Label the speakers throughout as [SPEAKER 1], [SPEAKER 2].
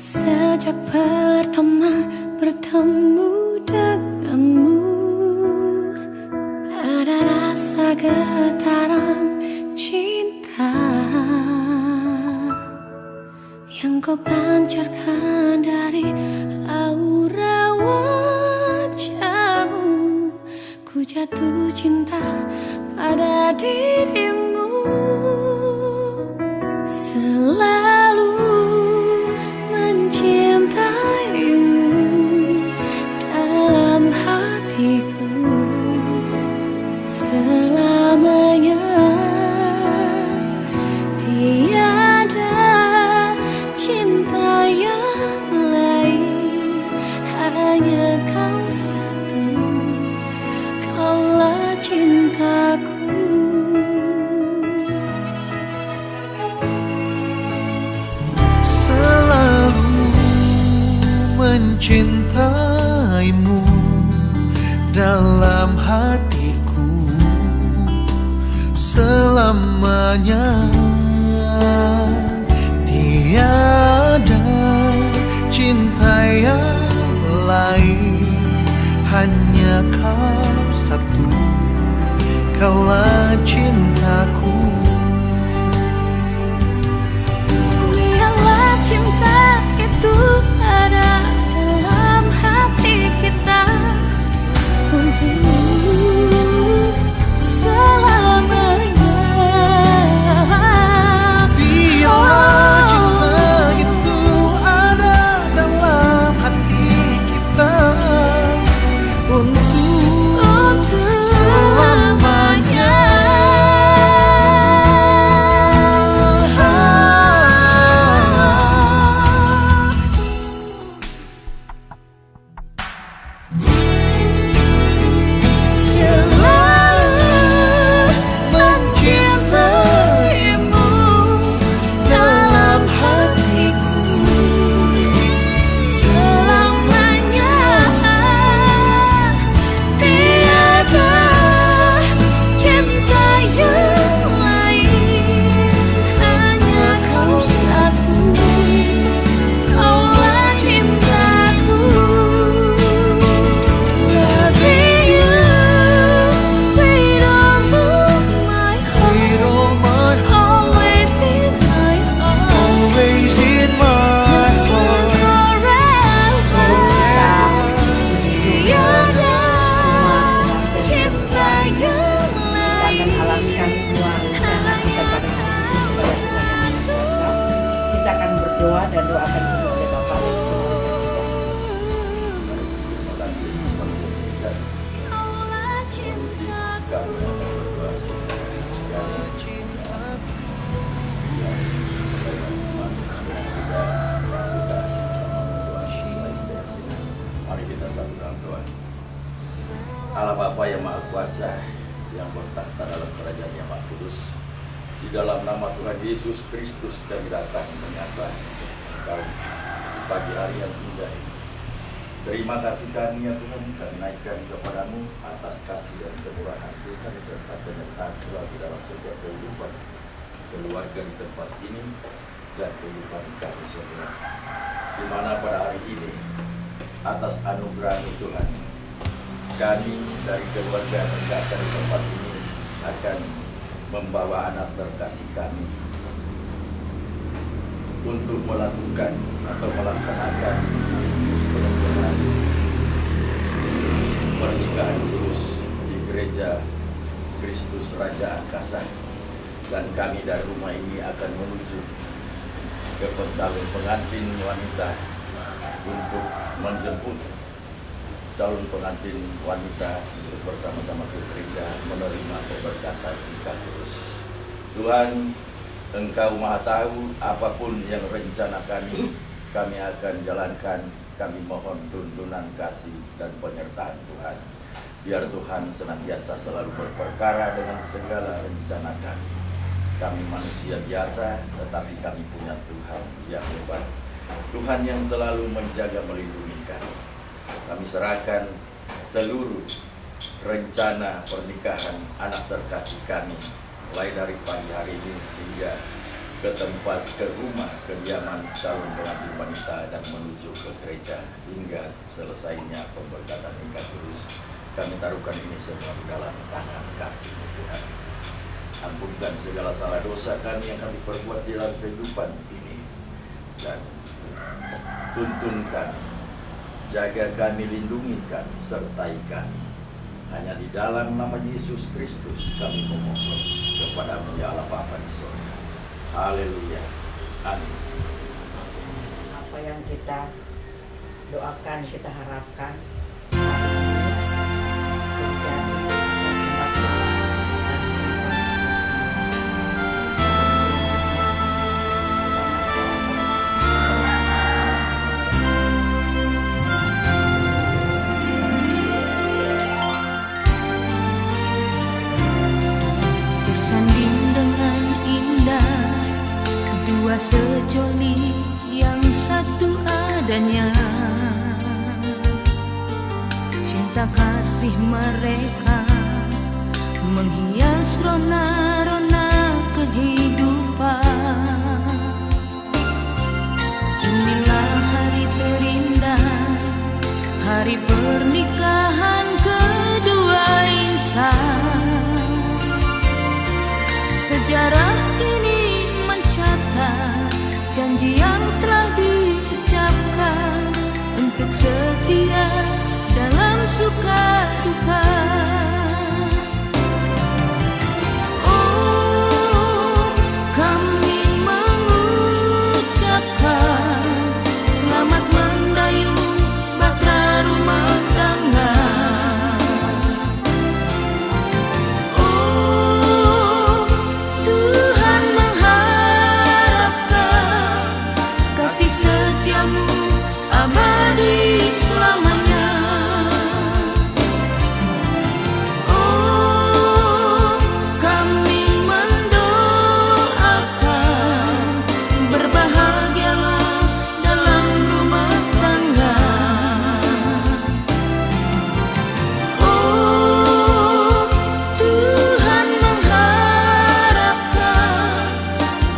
[SPEAKER 1] Sejak pertama bertemu denganmu, ada rasa getaran cinta yang kau pancarkan dari aura wajahmu. Ku jatuh cinta pada dirimu, selalu mencintaimu dalam hatiku selamanya. Tiada cinta yang lain, hanya kau satu, kaulah cintaku.
[SPEAKER 2] Mencintaimu dalam hatiku selamanya. Tiada cinta yang lain, hanya kau satu, kaulah cintaku.
[SPEAKER 1] Biarlah cinta itu ada dalam hati kita untuk selamanya.
[SPEAKER 2] Biarlah cinta itu ada dalam hati kita untuk selamanya.
[SPEAKER 3] Kita akan berdoa dan doakan oleh Bapak yang
[SPEAKER 4] Terima kasih selalu dan kami akan berdoa secara mari kita satu dalam doa. Allah Bapa yang Maha Kuasa, yang bertahta dalam kerajaan yang Maha Kudus, di dalam nama Tuhan Yesus Kristus kami datang menyembah Engkau di pagi hari yang indah ini. Terima kasih kami ya Tuhan, kami naikkan kepadamu atas kasih dan kemurahan Tuhan serta penyertaan Tuhan di dalam setiap kehidupan keluarga di tempat ini dan kehidupan kami semua. Di mana pada hari ini atas anugerah-Mu Tuhan, kami dari keluarga terkasih di tempat ini akan membawa anak terkasih kami untuk melakukan atau melaksanakan pernikahan kudus di gereja Kristus Raja Angkasa, dan kami dari rumah ini akan menuju ke calon pengantin wanita untuk menjemput calon pengantin wanita untuk bersama-sama ke gereja menerima keberkatan nikah kudus. Tuhan, Engkau Maha tahu apapun yang rencana kami akan jalankan. Kami mohon tuntunan kasih dan penyertaan Tuhan. Biar Tuhan senantiasa selalu berperkara dengan segala rencana kami. Kami manusia biasa, tetapi kami punya Tuhan yang hebat. Tuhan yang selalu menjaga melindungi kami. Kami serahkan seluruh rencana pernikahan anak terkasih kami, mulai dari pagi hari ini hingga ke rumah kediaman calon pengantin wanita dan menuju ke gereja hingga selesainya pemberkatan ikat kudus. Kami taruhkan ini semua di dalam tangan kasih Tuhan. Ampunkan segala salah dosa kami yang kami perbuat di dalam kehidupan ini, dan tuntun kami, jaga kami, lindungi kami, sertai kami. Hanya di dalam nama Yesus Kristus kami memohon kepadamu ya Allah Bapa di surga. Haleluya. Amin.
[SPEAKER 3] Apa yang kita doakan, kita harapkan terjadi sesuai kehendak Tuhan
[SPEAKER 1] Bersanding dengan indah dua sejoli yang satu adanya, cinta kasih mereka menghias rona-rona kehidupan. Inilah hari terindah, hari pernikahan kedua insan. Sejarah kini mencatat janji yang telah diucapkan untuk setia dalam suka duka. Oh, kami mengucapkan selamat mendayung bahtera rumah tangga. Setiamu abadi selamanya. Oh, kami mendoakan berbahagialah dalam rumah tangga. Oh, Tuhan mengharapkan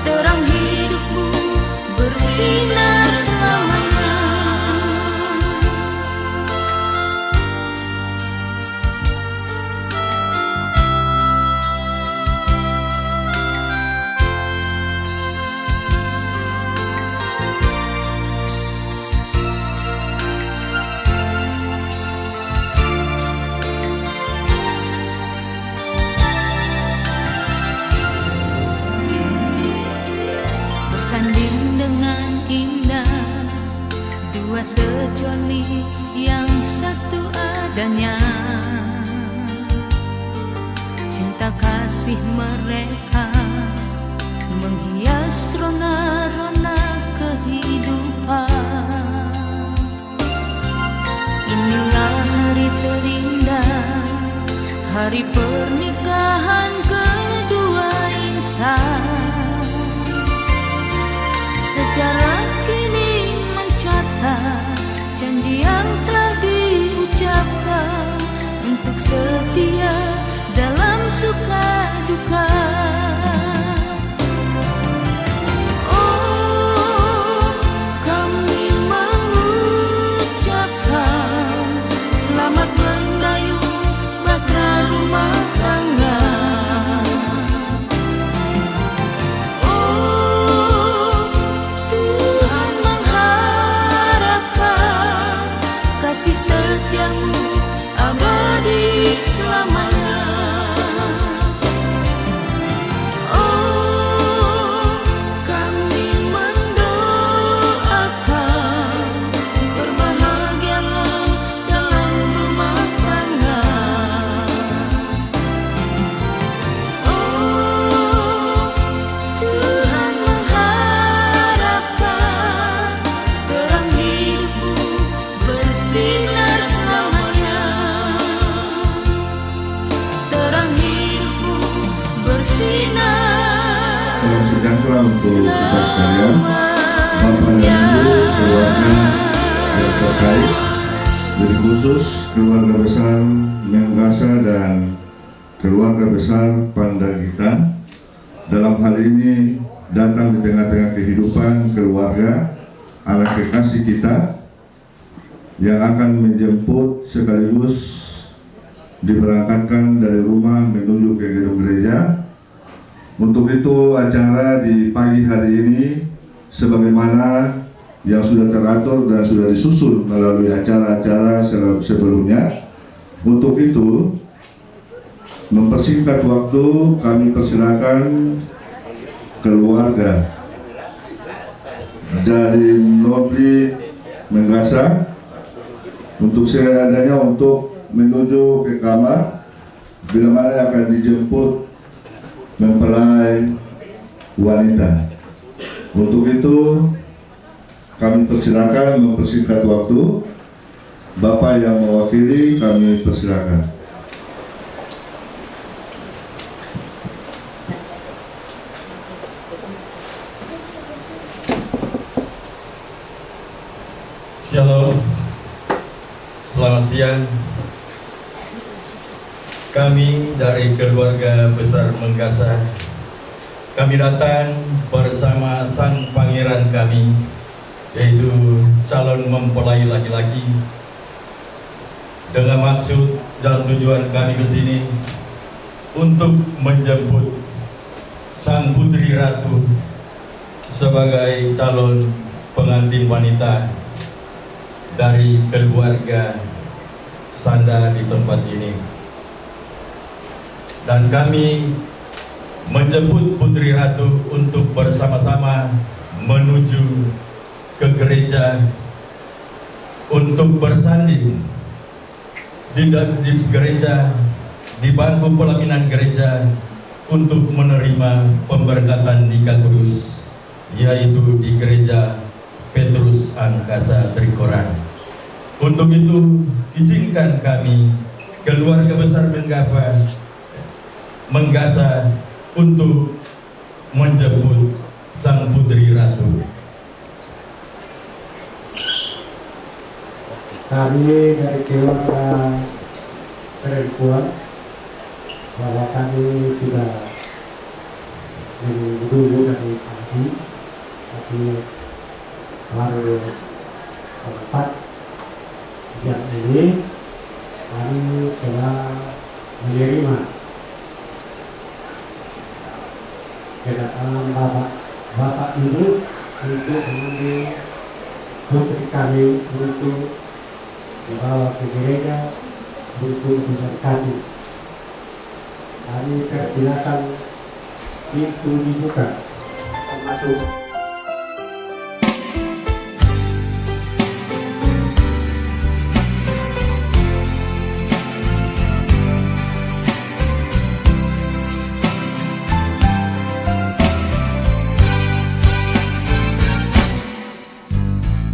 [SPEAKER 1] terang hidupmu bersinar. Bersanding dengan indah dua sejoli yang satu adanya, cinta kasih mereka menghias rona-rona kehidupan. Inilah hari terindah, hari pernikahan kedua insan. Sejarah kini mencatat janji yang telah diucapkan untuk setia dalam suka duka. Oh, kami mengucapkan selamat mendayung bahtera rumah tangga. Kasih setiamu abadi selamanya. Oh, kami mendoakan berbahagialah dalam rumah tangga. Oh, Tuhan mengharapkan terang hidupmu bersinar selamanya. Terang hidupmu bersinar.
[SPEAKER 5] Salam sejahtera untuk kita sekalian. Bapak dan Ibu, keluarga yang terkait, jadi khusus keluarga besar Mengkasa dan keluarga besar Pandagitan. Dalam hal ini datang di tengah-tengah kehidupan keluarga anak kekasih kita yang akan menjemput sekaligus diberangkatkan dari rumah menuju ke gedung gereja. Untuk itu acara di pagi hari ini sebagaimana yang sudah teratur dan sudah disusun melalui acara-acara sebelumnya. Untuk itu mempersingkat waktu, kami persilakan keluarga dari Nobli Menggasa untuk seadanya untuk menuju ke kamar bila mana akan dijemput mempelai wanita. Untuk itu kami persilakan mempersingkat waktu. Bapak yang mewakili kami persilakan.
[SPEAKER 6] Shalom, selamat siang. Kami dari keluarga besar Menggasa, kami datang bersama sang pangeran kami, yaitu calon mempelai laki-laki, dengan maksud dan tujuan kami ke sini untuk menjemput sang putri ratu sebagai calon pengantin wanita dari keluarga Sanda di tempat ini. Dan kami menjemput putri ratu untuk bersama-sama menuju ke gereja untuk bersanding di gereja, di bangku pelaminan gereja untuk menerima pemberkatan nikah kudus, yaitu di gereja Petrus Angkasa Trikoran. Untuk itu izinkan kami keluarga besar Menggasa untuk menjemput sang putri ratu.
[SPEAKER 7] Kami dari keluarga perempuan bahwa kami sudah menunggu dari pagi, tapi baru tempat yang ini kami telah menerima kedatangan Bapak Ibu untuk mengambil putri kami untuk dibawa ke gereja untuk diberkati. Kami persilakan pintu dibuka masuk.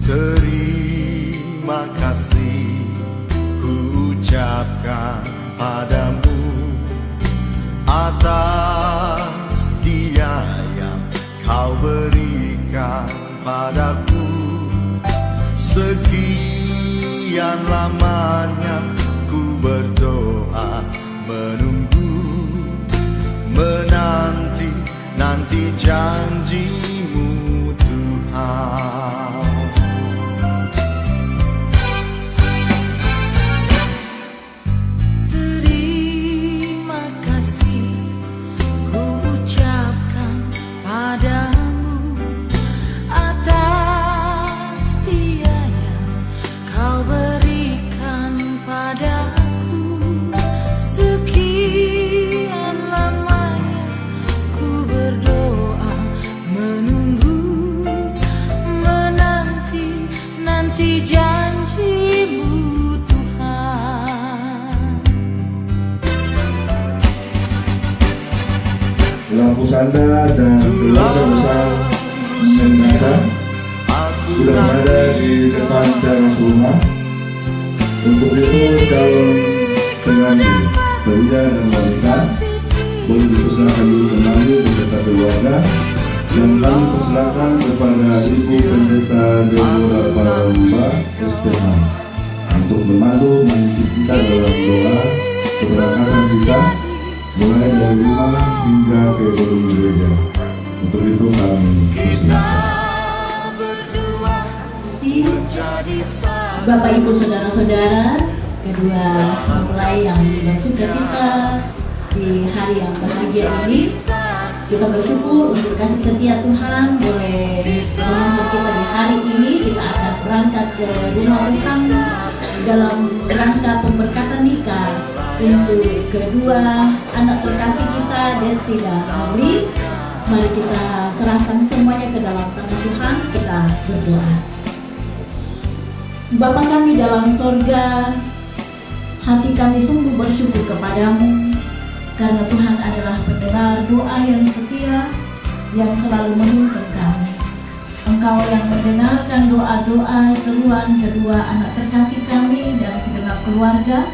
[SPEAKER 2] Terima kasih ku ucapkan padamu atas dia yang kau berikan padaku. Sekian lamanya ku berdoa, menunggu, menanti janjimu Tuhan.
[SPEAKER 5] Lampu Sanda dan keluarga besar Menggasa sudah berada di depan teras rumah. Untuk itu calon pengantin pria dan wanita boleh dipersilakan dulu kembali beserta keluarga, dan kami persilakan kepada Ibu Pendeta Deborah Paramba SPH untuk membantu memimpin kita dalam doa keberangkatan kita mulai dari rumah hingga ke gedung gereja. Untuk itu kami persilakan.
[SPEAKER 1] Bapak Ibu Saudara-saudara, kedua mempelai yang bersuka cita di hari yang bahagia ini, kita bersyukur untuk kasih setia Tuhan boleh menemani kita di hari ini. Kita akan berangkat ke rumah Tuhan dalam rangka pemberkatan nikah untuk kedua anak terkasih kita, Desti dan Nobly. Mari kita serahkan semuanya ke dalam tangan Tuhan. Kita berdoa. Bapa kami dalam sorga, hati kami sungguh bersyukur kepadamu karena Tuhan adalah pendengar doa yang setia, yang selalu menuntun kami. Engkau yang mendengarkan doa-doa seruan kedua anak terkasih kami dan segenap keluarga.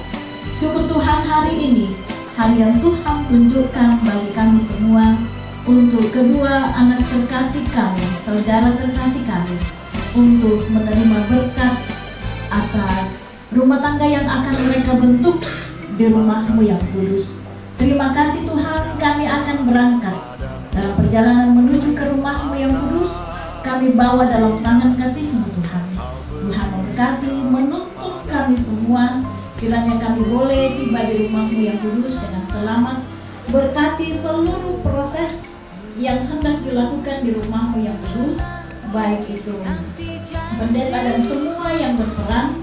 [SPEAKER 1] Syukur Tuhan hari ini, hari yang Tuhan tunjukkan bagi kami semua untuk kedua anak terkasih kami, saudara terkasih kami, untuk menerima berkat atas rumah tangga yang akan mereka bentuk di rumah-Mu yang kudus. Terima kasih Tuhan, kami akan berangkat dalam perjalanan menuju ke rumah-Mu yang kudus. Kami bawa dalam tangan kasih-Mu Tuhan. Tuhan memberkati, menuntun kami semua. Kiranya kami boleh tiba di rumah-Mu yang kudus dengan selamat. Berkati seluruh proses yang hendak dilakukan di rumah-Mu yang kudus, baik itu pendeta dan semua yang berperan.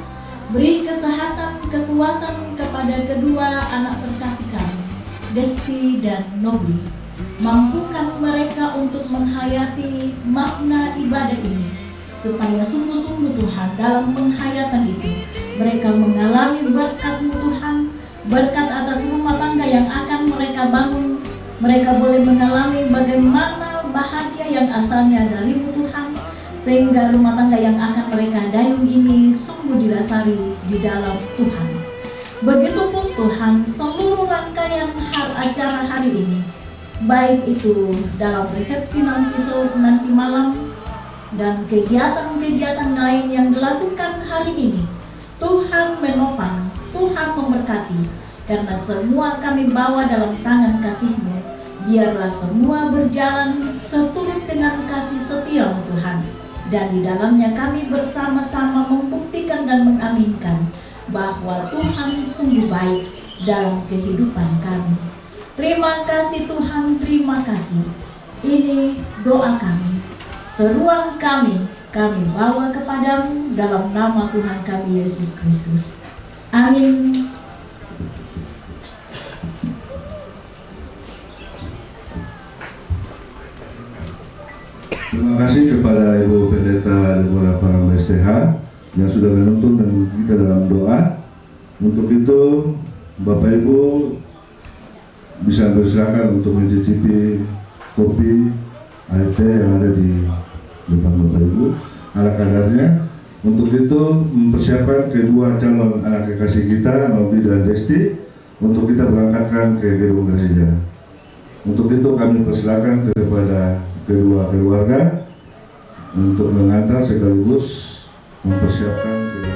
[SPEAKER 1] Beri kesehatan, kekuatan kepada kedua anak terkasih kami, Desti dan Nobly. Mampukan mereka untuk menghayati makna ibadah ini, supaya sungguh-sungguh Tuhan dalam penghayatan itu mereka mengalami berkat-Mu Tuhan, berkat atas rumah tangga yang akan mereka bangun. Mereka boleh mengalami bagaimana bahagia yang asalnya dari-Mu Tuhan, sehingga rumah tangga yang akan mereka dayung ini sungguh didasari di dalam Tuhan. Begitupun Tuhan seluruh rangkaian acara hari ini, baik itu dalam resepsi nanti malam dan kegiatan-kegiatan lain yang dilakukan hari ini, Tuhan menopang, Tuhan memberkati, karena semua kami bawa dalam tangan kasih-Mu. Biarlah semua berjalan seturut dengan kasih setia-Mu Tuhan, dan di dalamnya kami bersama-sama membuktikan dan mengaminkan bahwa Tuhan sungguh baik dalam kehidupan kami. Terima kasih Tuhan, terima kasih. Ini doa kami, seruan kami bawa kepadamu dalam nama Tuhan kami Yesus Kristus. Amin.
[SPEAKER 5] Terima kasih kepada Ibu Pendeta Deborah Paramba STH yang sudah menuntun dan kita dalam doa. Untuk itu Bapak Ibu bisa bersilakan untuk mencicipi kopi air teh yang ada di depan Bapak Ibu ala kadarnya. Untuk itu mempersiapkan kedua calon anak kekasih kita, Nobly dan Desti, untuk kita berangkatkan ke gedung gereja. Untuk itu kami persilakan kepada kedua keluarga untuk mengantar sekaligus mempersiapkan kedua.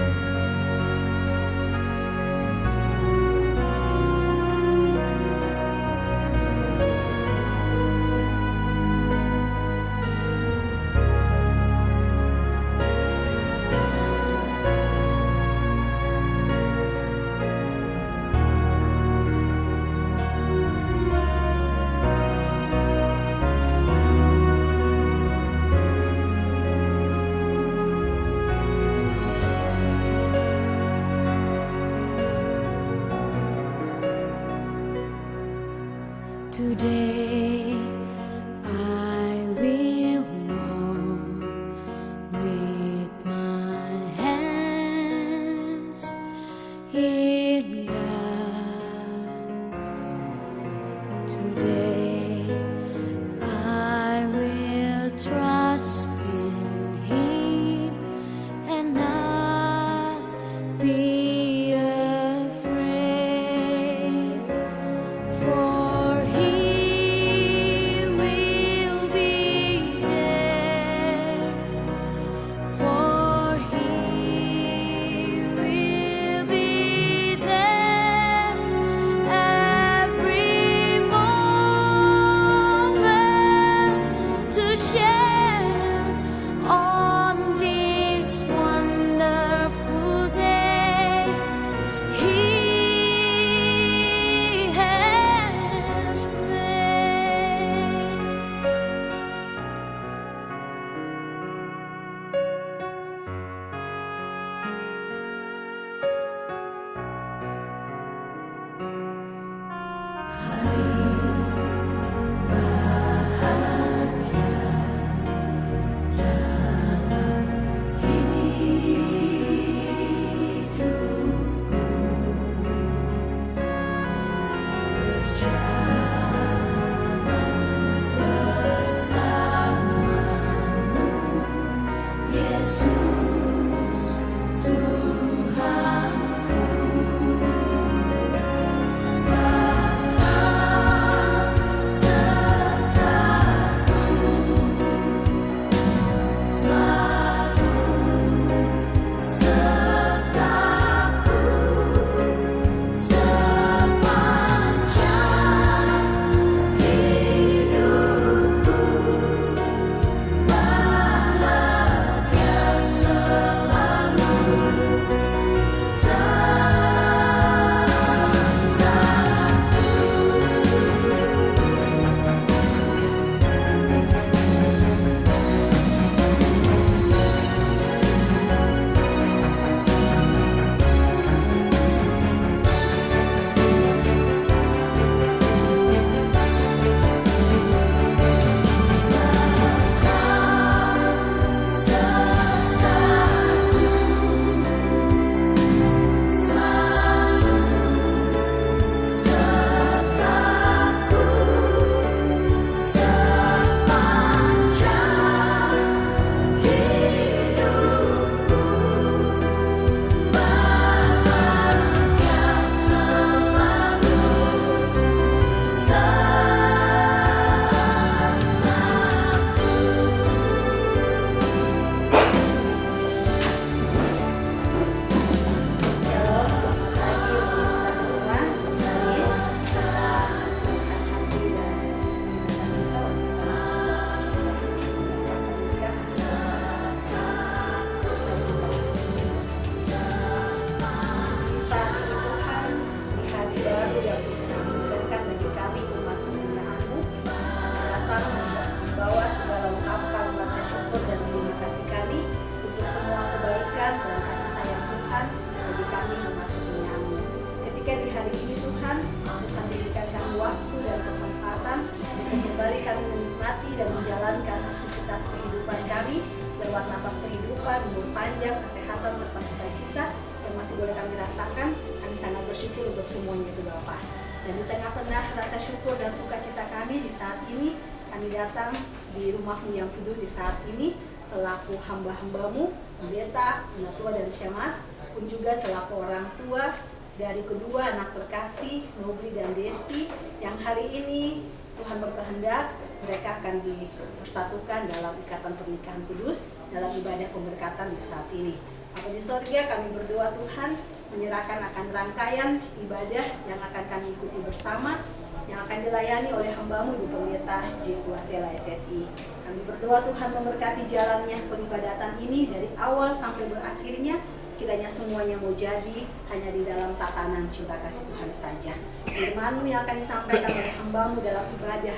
[SPEAKER 8] Selaku hamba-hambamu, pendeta, penatua dan Syamas, pun juga selaku orang tua dari kedua anak terkasih, Nobri dan Desti, yang hari ini Tuhan berkehendak mereka akan dipersatukan dalam ikatan pernikahan kudus dalam ibadah pemberkatan di saat ini. Bapa di sorga, kami berdoa Tuhan menyerahkan akan rangkaian ibadah yang akan kami ikuti bersama, yang akan dilayani oleh hambamu Ibu Pendeta J. Tuasela SSI. Kami berdoa Tuhan memberkati jalannya peribadatan ini dari awal sampai berakhirnya. Kiranya semuanya mau jadi hanya di dalam tatanan cinta kasih Tuhan saja. Firman-Mu yang akan disampaikan oleh hambamu dalam ibadah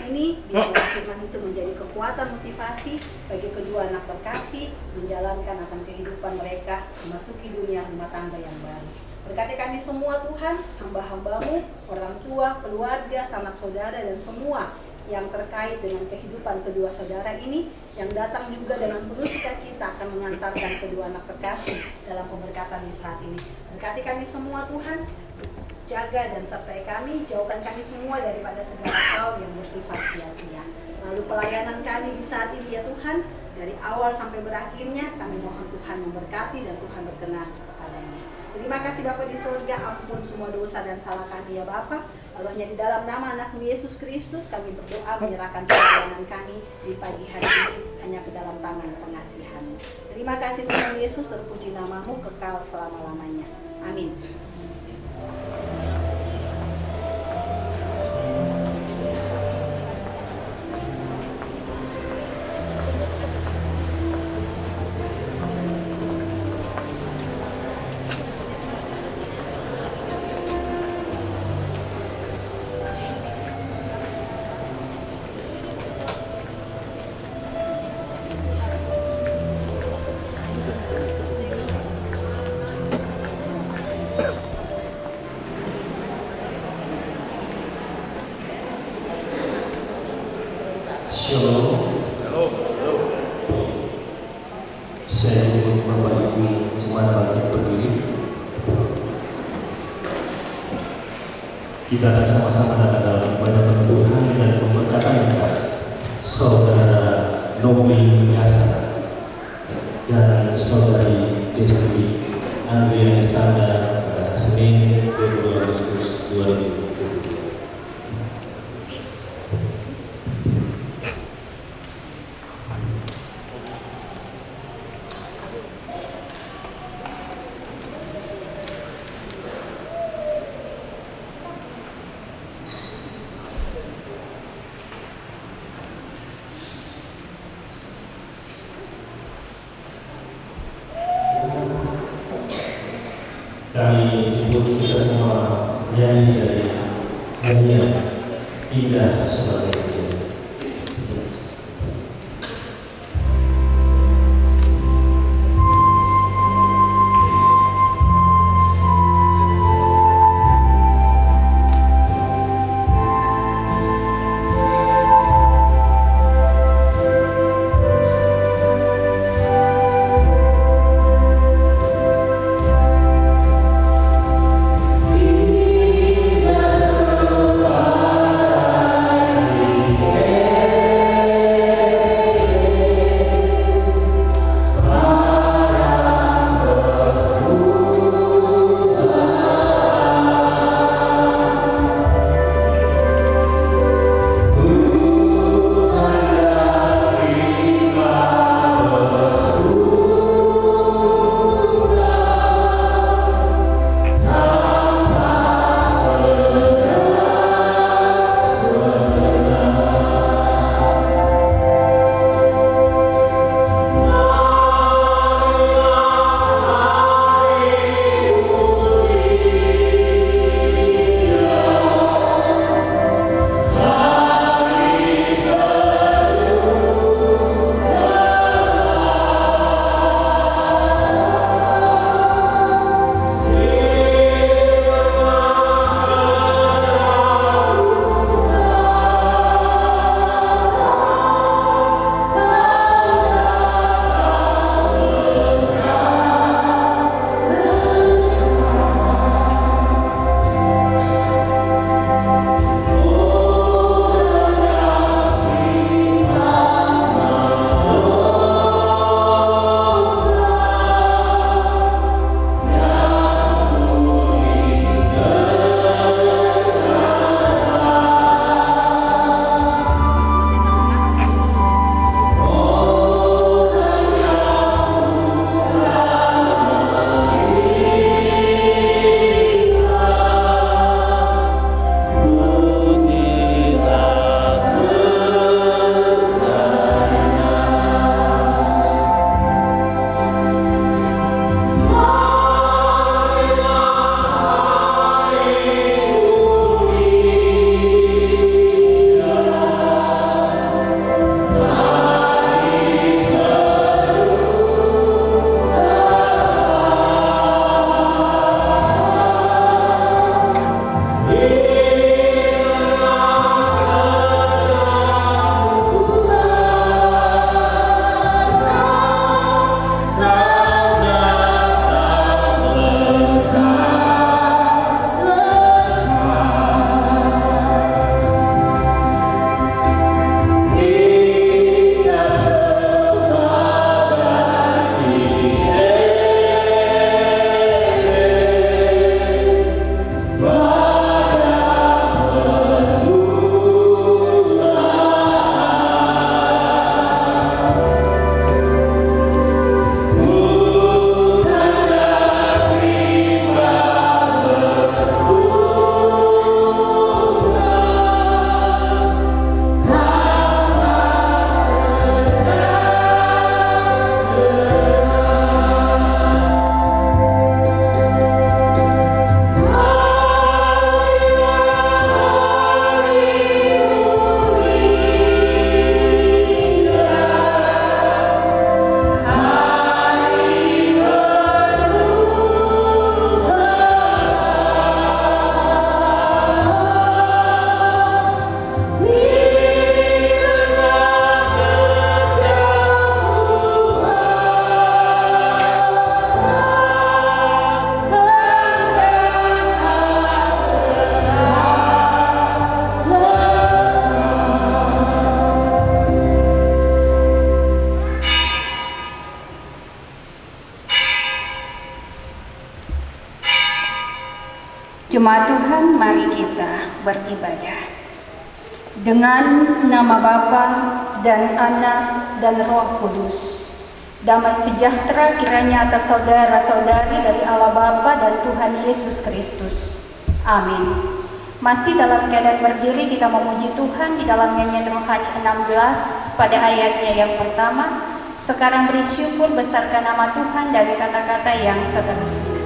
[SPEAKER 8] ini, biarlah firman itu menjadi kekuatan motivasi bagi kedua anak terkasih menjalankan akan kehidupan mereka memasuki dunia rumah tangga yang baru. Berkati kami semua Tuhan, hamba-hambamu, orang tua, keluarga, sanak saudara dan semua yang terkait dengan kehidupan kedua saudara ini, yang datang juga dengan penuh sukacita akan mengantarkan kedua anak terkasih dalam pemberkatan di saat ini. Berkati kami semua Tuhan, jaga dan sertai kami, jauhkan kami semua daripada segala hal yang bersifat sia-sia. Lalu pelayanan kami di saat ini ya Tuhan, dari awal sampai berakhirnya, kami mohon Tuhan memberkati dan Tuhan berkenan kepadanya. Terima kasih Bapa di surga, ampun semua dosa dan salah kami ya Bapa. Allahnya di dalam nama anak-Mu Yesus Kristus kami berdoa menyerahkan perjalanan kami di pagi hari ini hanya ke dalam tangan pengasihan-Mu. Terima kasih Tuhan Yesus, terpuji nama-Mu kekal selama-lamanya. Amin.
[SPEAKER 9] Shalom. Saya ingin memperbaiki cuma bagi berdiri. Kita akan sama-sama datang dalam ibadah Tuhan dan pemberkatan saudara Nobri Yasa. dan saudari Desti Andriani Sanda pada Senin 20 Agustus 2022. Kami jemput kita semua nyanyi dari nyanyian Indah Sebagai Dia.
[SPEAKER 10] Indah sebagai Jemaat Tuhan, mari kita beribadah. Dengan nama Bapa dan Anak dan Roh Kudus. Damai sejahtera kiranya atas saudara-saudari dari Allah Bapa dan Tuhan Yesus Kristus. Amin. Masih dalam keadaan berdiri kita memuji Tuhan di dalam nyanyian rohani 16 pada ayatnya yang pertama. Sekarang beri syukur besarkan nama Tuhan dari kata-kata yang seterusnya.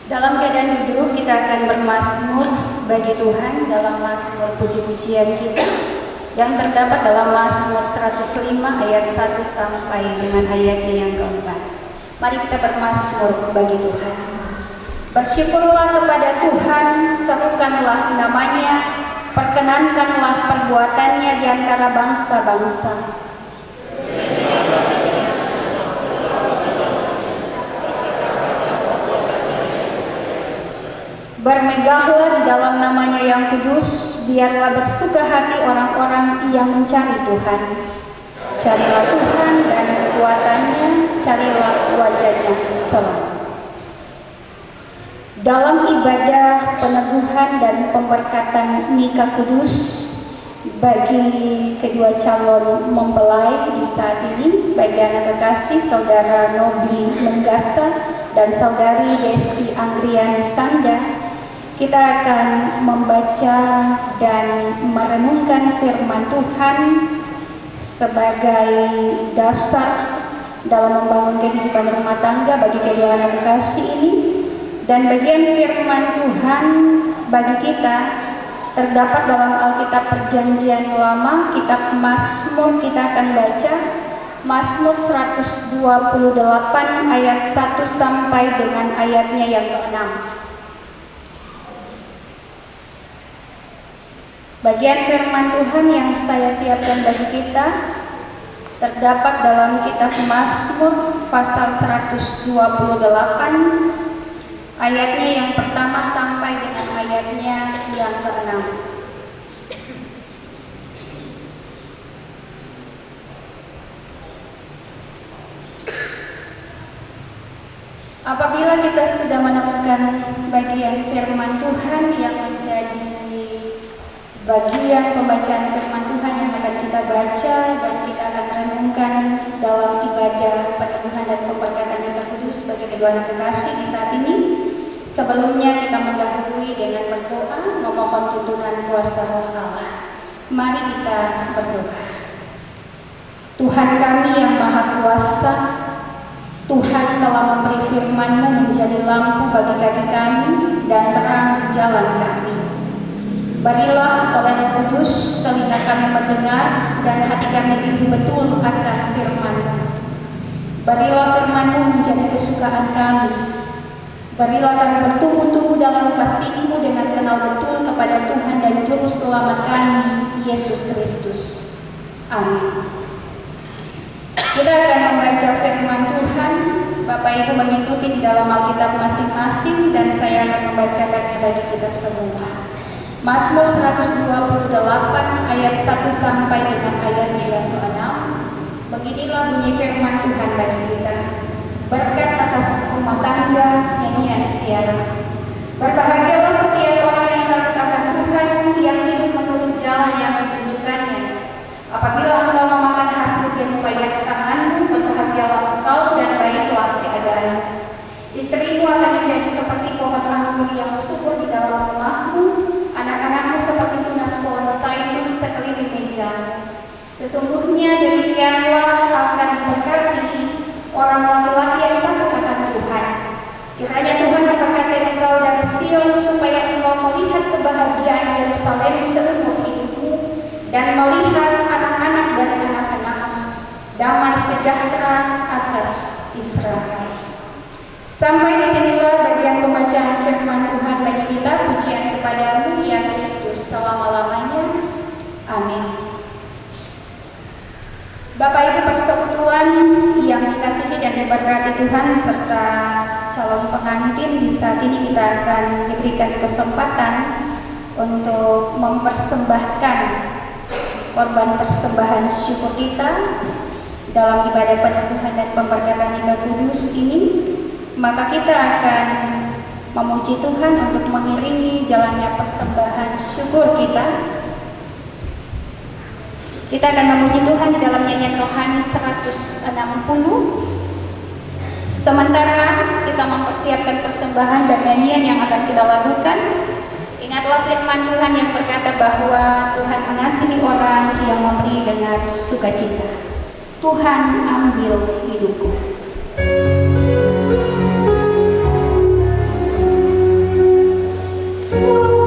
[SPEAKER 10] Dalam keadaan duduk kita akan bermazmur bagi Tuhan dalam mazmur puji-pujian kita yang terdapat dalam Mazmur 105 ayat 1 sampai dengan ayatnya yang keempat. Mari kita bermazmur bagi Tuhan. Bersyukurlah kepada Tuhan, serukanlah namanya, perkenankanlah perbuatannya di antara bangsa-bangsa. Bermegahlah di dalam namanya yang kudus, biarlah bersuka hati orang-orang yang mencari Tuhan. Carilah Tuhan dan kekuatannya, carilah wajahnya selalu. Dalam ibadah peneguhan dan pemberkatan nikah kudus bagi kedua calon mempelai di saat ini, bagi anak kekasih Saudara Nobli Menggasa dan Saudari Desti Anggriani Sanda, kita akan membaca dan merenungkan firman Tuhan sebagai dasar dalam membangun kehidupan rumah tangga bagi kedua anak kekasih ini. Dan bagian firman Tuhan bagi kita terdapat dalam Alkitab Perjanjian Lama, kitab Mazmur. Kita akan baca Mazmur 128 ayat 1 sampai dengan ayatnya yang ke-6. Bagian firman Tuhan yang saya siapkan bagi kita terdapat dalam kitab Mazmur pasal 128 ayatnya yang pertama sampai dengan ayatnya yang ke-6. Apabila kita sudah menemukan bagian firman Tuhan yang menjadi bagian pembacaan firman Tuhan yang akan kita baca dan kita akan renungkan dalam ibadah peneguhan dan pemberkatan nikah kudus bagi kedua anak kekasih di saat ini, sebelumnya kita mendahului dengan berdoa memohon tuntunan kuasa Roh Allah. Mari kita berdoa. Tuhan kami yang Maha Kuasa, Tuhan telah memberi firman-Mu menjadi lampu bagi kaki kami dan terang di jalan kami. Berilah oleh Roh Kudus telinga kami mendengar dan hati kami rindu betul akan firman-Mu. Berilah firman-Mu menjadi kesukaan kami. Berilah kami bertumbuh-tumbuh dalam kasih-Mu dengan kenal betul kepada Tuhan dan Juru Selamat kami, Yesus Kristus. Amin. Kita akan membaca firman Tuhan. Bapak Ibu mengikuti di dalam Alkitab masing-masing dan saya akan membacakannya bagi kita semua. Mazmur 128 ayat 1 sampai dengan ayatnya yang ke-6. Beginilah bunyi firman Tuhan bagi kita. Berkat atas rumah tangga nyanyian siaran. Berbahagialah setiap orang yang takut akan Tuhan, yang hidup menurut jalan yang ditunjukkannya. Apabila engkau memakan hasil jerih payah tanganmu, berbahagialah engkau dan baiklah keadaanmu. gereja. Sesungguhnya demikianlah akan diberkati orang laki-laki yang takut akan Tuhan. Kiranya Tuhan memberkati engkau dari Sion supaya engkau melihat kebahagiaan Yerusalem seumur hidupmu dan melihat anak-anak dari anak-anak, damai sejahtera atas Israel. Sampai disinilah bagian pembacaan firman Tuhan bagi kita. Pujian kepadamu ya Kristus selama-lamanya. Amin. Bapak Ibu persekutuan yang dikasihi dan diberkati Tuhan serta calon pengantin, di saat ini kita akan diberikan kesempatan untuk mempersembahkan korban persembahan syukur kita dalam ibadah penyembuhan dan pemberkatan Nika Kudus ini. Maka kita akan memuji Tuhan untuk mengiringi jalannya persembahan syukur kita. Kita akan memuji Tuhan di dalam nyanyian rohani 160. Sementara kita mempersiapkan persembahan dan nyanyian yang akan kita lakukan, ingatlah firman Tuhan yang berkata bahwa Tuhan mengasihi orang yang memberi dengan sukacita. Tuhan ambil hidupku.
[SPEAKER 11] Oh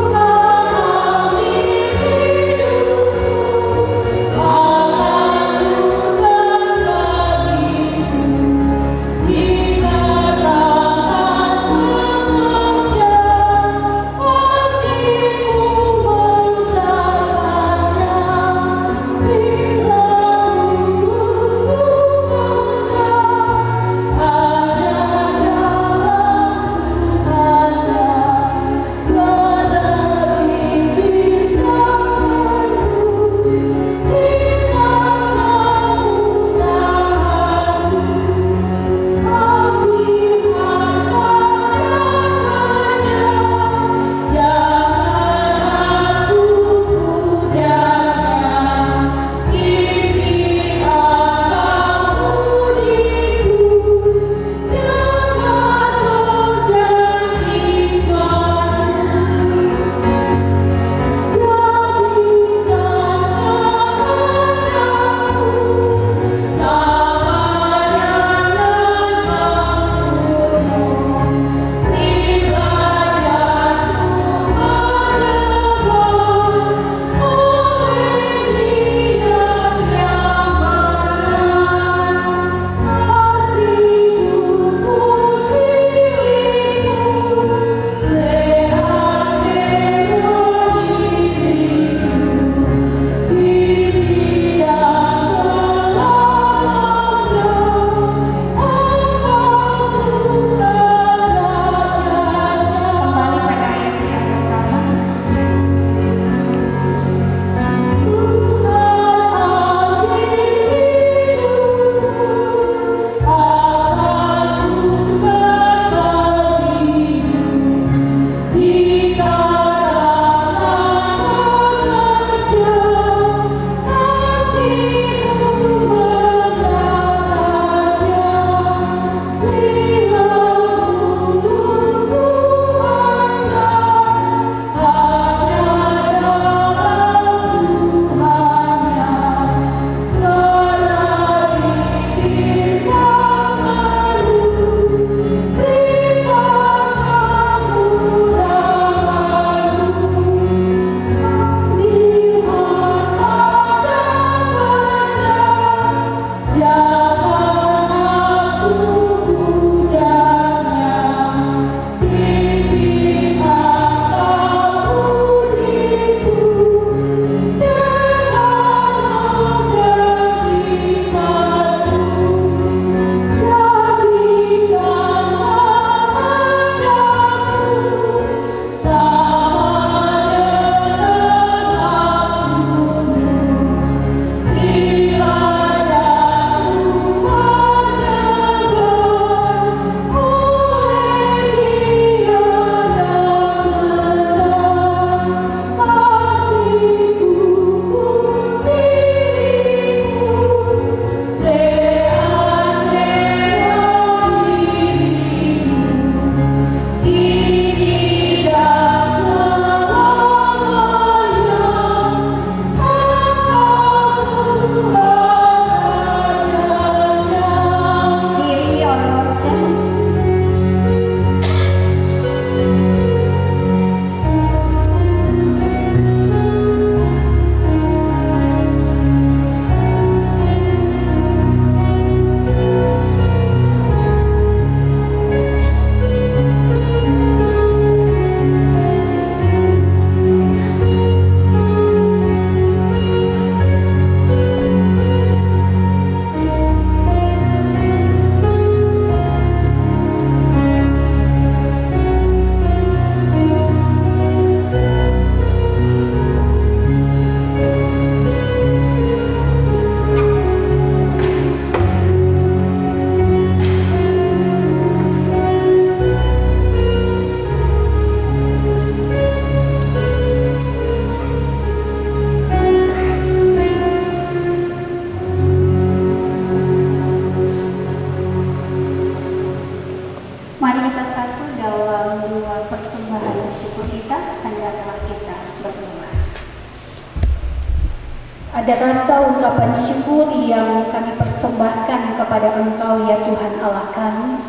[SPEAKER 10] Ada rasa ungkapan syukur yang kami persembahkan kepada Engkau ya Tuhan Allah kami.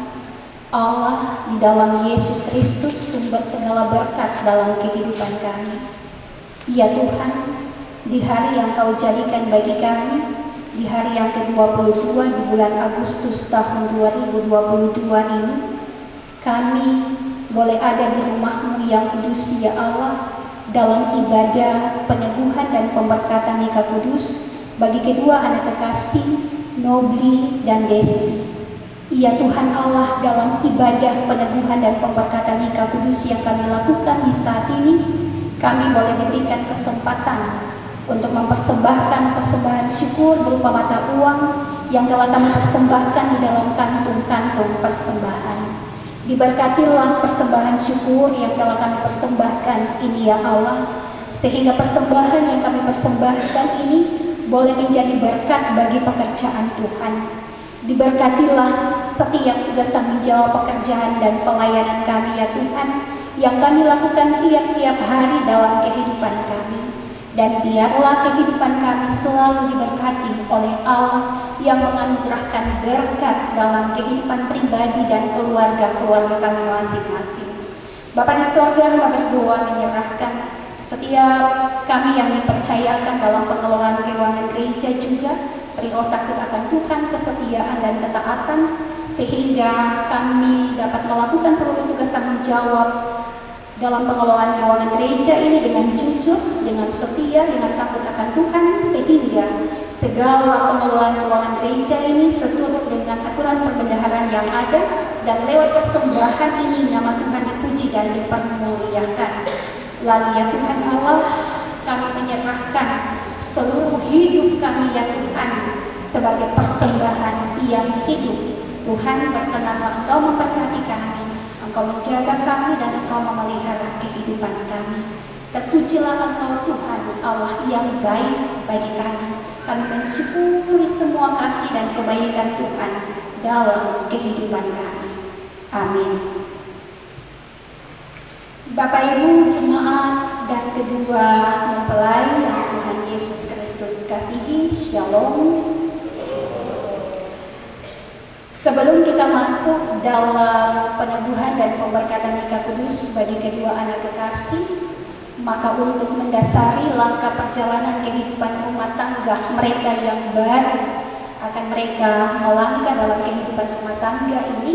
[SPEAKER 10] Allah di dalam Yesus Kristus sumber segala berkat dalam kehidupan kami. Ya Tuhan, di hari yang Kau jadikan bagi kami, di hari yang ke-22 di bulan Agustus tahun 2022 ini, kami boleh ada di rumah-Mu yang kudus ya Allah, dalam ibadah peneguhan dan pemberkatan nikah kudus bagi kedua anak kekasih Nobli dan Desi. Ya Tuhan Allah, dalam ibadah peneguhan dan pemberkatan nikah kudus yang kami lakukan di saat ini, kami boleh diberikan kesempatan untuk mempersembahkan persembahan syukur berupa mata uang yang telah kami persembahkan di dalam kantung-kantung persembahan. Diberkatilah persembahan syukur yang telah kami persembahkan ini ya Allah, sehingga persembahan yang kami persembahkan ini boleh menjadi berkat bagi pekerjaan Tuhan. Diberkatilah setiap tugas tanggung jawab pekerjaan dan pelayanan kami ya Tuhan, yang kami lakukan tiap-tiap hari dalam kehidupan kami. Dan biarlah kehidupan kami selalu diberkati oleh Allah yang menganugerahkan berkat dalam kehidupan pribadi dan keluarga-keluarga kami masing-masing. Bapa di sorga, hamba berdoa menyerahkan setiap kami yang dipercayakan dalam pengelolaan keuangan gereja juga, beri takut akan Tuhan, kesetiaan dan ketaatan, sehingga kami dapat melakukan seluruh tugas tanggung jawab dalam pengelolaan keuangan gereja ini dengan jujur, dengan setia, dengan takut akan Tuhan, sehingga segala pengelolaan keuangan gereja ini seturut dengan aturan perbendaharaan yang ada, dan lewat persembahan ini nama Tuhan dipuji dan dipermuliakan. Lalu ya Tuhan Allah, kami menyerahkan seluruh hidup kami ya Tuhan sebagai persembahan yang hidup. Tuhan, berkenanlah Engkau memberkati kami, Engkau menjaga kami, dan Engkau memelihara kehidupan kami. Terpujilah Engkau Tuhan Allah yang baik bagi kami. Kami mensyukuri semua kasih dan kebaikan Tuhan dalam kehidupan kami. Amin. Bapak Ibu jemaat dan kedua mempelai yang Tuhan Yesus Kristus kasihi, Shalom. Sebelum kita masuk dalam peneguhan dan pemberkatan nikah kudus bagi kedua anak kekasih, maka untuk mendasari langkah perjalanan kehidupan rumah tangga mereka yang baru akan mereka melangkah dalam kehidupan rumah tangga ini,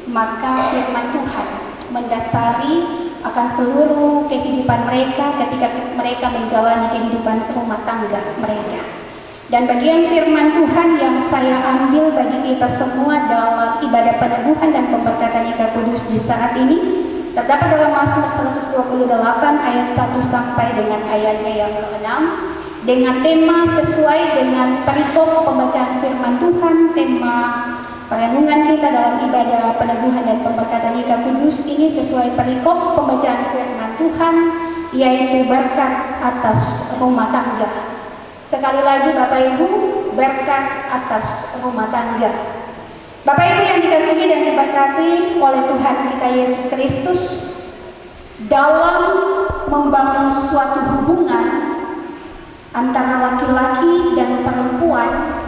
[SPEAKER 10] maka firman Tuhan mendasari akan seluruh kehidupan mereka ketika mereka menjalani kehidupan rumah tangga mereka. Dan bagian firman Tuhan yang saya ambil bagi kita semua dalam ibadah peneguhan dan pemberkatan nikah kudus di saat ini terdapat dalam Mazmur 128 ayat 1 sampai dengan ayatnya yang ke-6, dengan tema sesuai dengan perikop pembacaan firman Tuhan. Tema perenungan kita dalam ibadah peneguhan dan pemberkatan nikah kudus ini sesuai perikop pembacaan firman Tuhan, yaitu berkat atas rumah tangga. Sekali lagi Bapak Ibu, berkat atas rumah tangga. Bapak Ibu yang dikasihi dan diberkati oleh Tuhan kita Yesus Kristus, dalam membangun suatu hubungan antara laki-laki dan perempuan,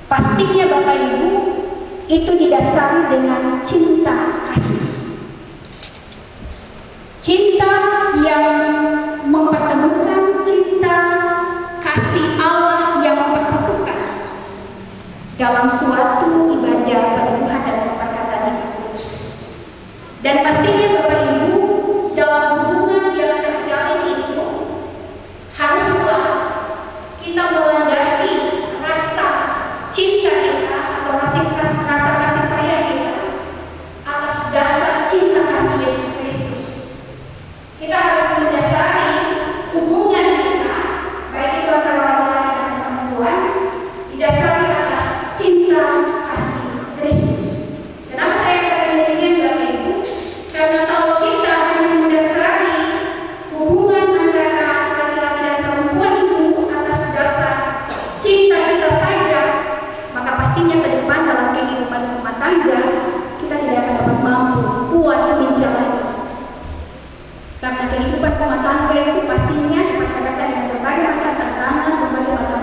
[SPEAKER 10] pastinya Bapak Ibu itu didasari dengan cinta kasih. Cinta yang mempertemukan, cinta kasih Allah yang mempersatukan dalam suatu ibadah peneguhan dan pemberkatan nikah kudus. Dan pastinya Bapak Ibu, dalam hubungan yang terjalin itu haruslah kita melandasi rasa cinta kita atau rasa kasih sayang kita atas dasar cinta kasih Yesus Kristus. Kita harus mendasari hubungan kita, baik itu antara laki-laki dan perempuan, didasari atas cinta kasih Kristus. Kenapa saya katakan demikian Bapak Ibu? Karena kalau kita hanya mendasari hubungan antara laki-laki dan perempuan itu atas dasar cinta kita saja, maka pastinya ke depan dalam kehidupan rumah tangga kita tidak akan dapat mampu kuat menjalani. Karena kehidupan rumah tangga itu pastinya diperhadapkan dengan berbagai macam tantangan, berbagai macam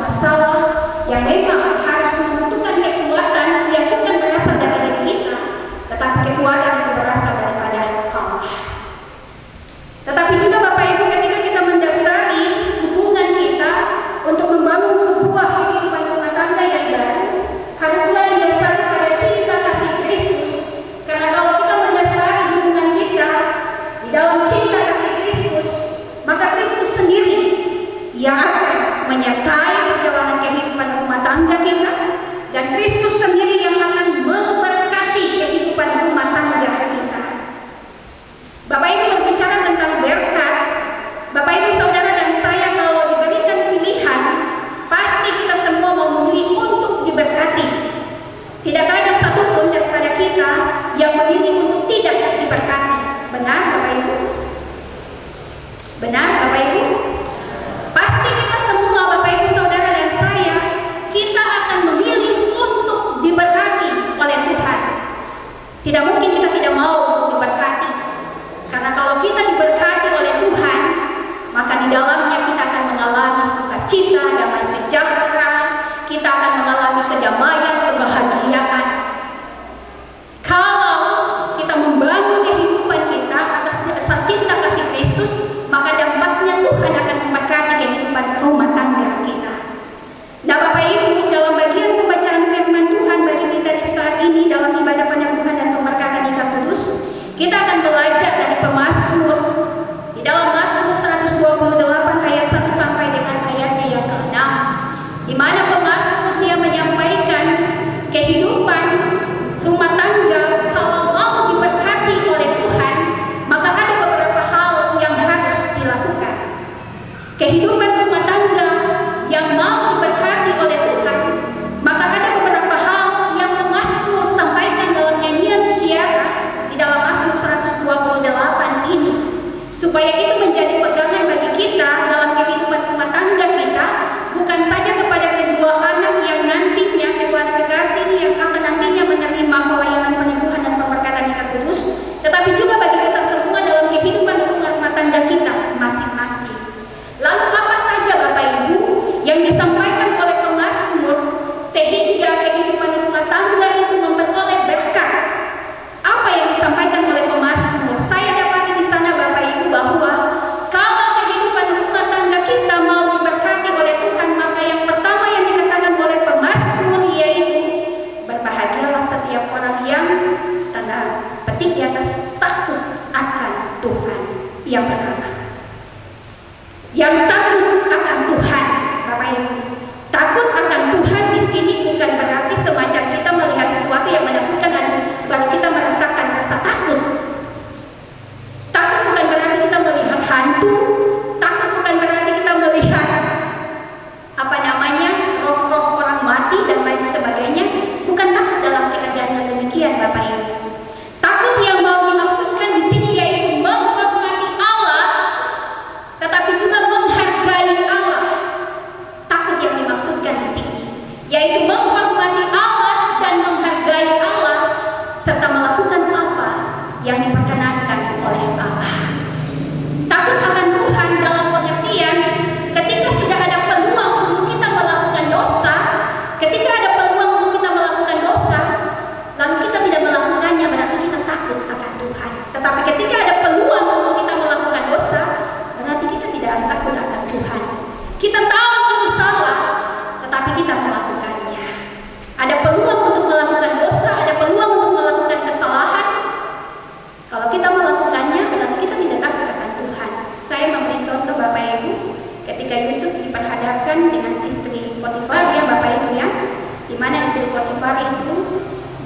[SPEAKER 10] Potifar itu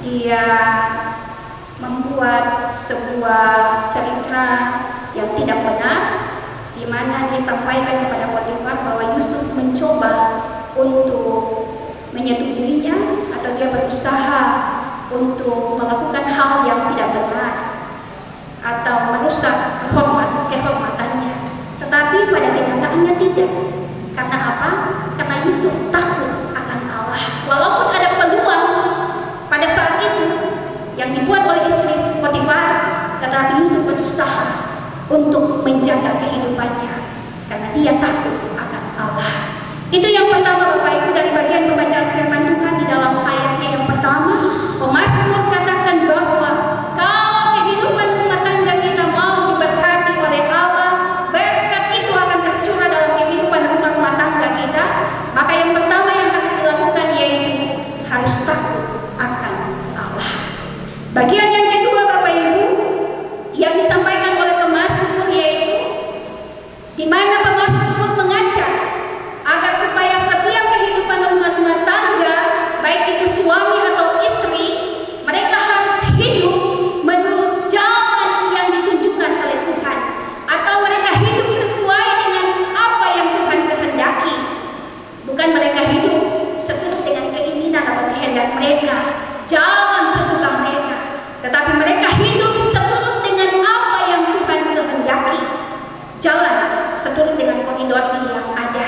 [SPEAKER 10] dia membuat sebuah cerita yang tidak benar, di mana disampaikan kepada Potifar bahwa Yusuf mencoba untuk menyetubuinya atau dia berusaha untuk melakukan hal yang tidak benar atau merusak kehormatannya. Tetapi pada kenyataannya tidak. Karena apa? Karena Yusuf takut akan Allah. Walaupun ada peluang pada saat itu yang dibuat oleh istri Potifar, tetapi Yusuf berusaha untuk menjaga kehidupannya karena dia takut akan Allah. Itu yang pertama Bapak Ibu dari bagian pembacaan firman Tuhan di dalam ayatnya yang pertama. Pemazmur katakan bahwa kalau kehidupan rumah tangga kita mau diberkati oleh Allah, berkat itu akan tercurah dalam kehidupan rumah tangga kita. Maka yang pertama yang harus dilakukan yaitu harus takut akan Allah. Bagian yang kedua Bapak Ibu yang disampaikan oleh pemazmur yaitu di mana pemazmur mengajak agar supaya setiap kehidupan rumah tangga, baik itu suami atau istri, mereka harus hidup menurut jalan yang ditunjukkan oleh Tuhan, atau mereka hidup sesuai dengan apa yang Tuhan kehendaki. Bukan mereka hidup seturut dengan keinginan atau kehendak mereka, jalan sesuka mereka, tetapi mereka hidup seturut dengan apa yang Tuhan kehendaki, jalan seturut dengan koridor yang ada.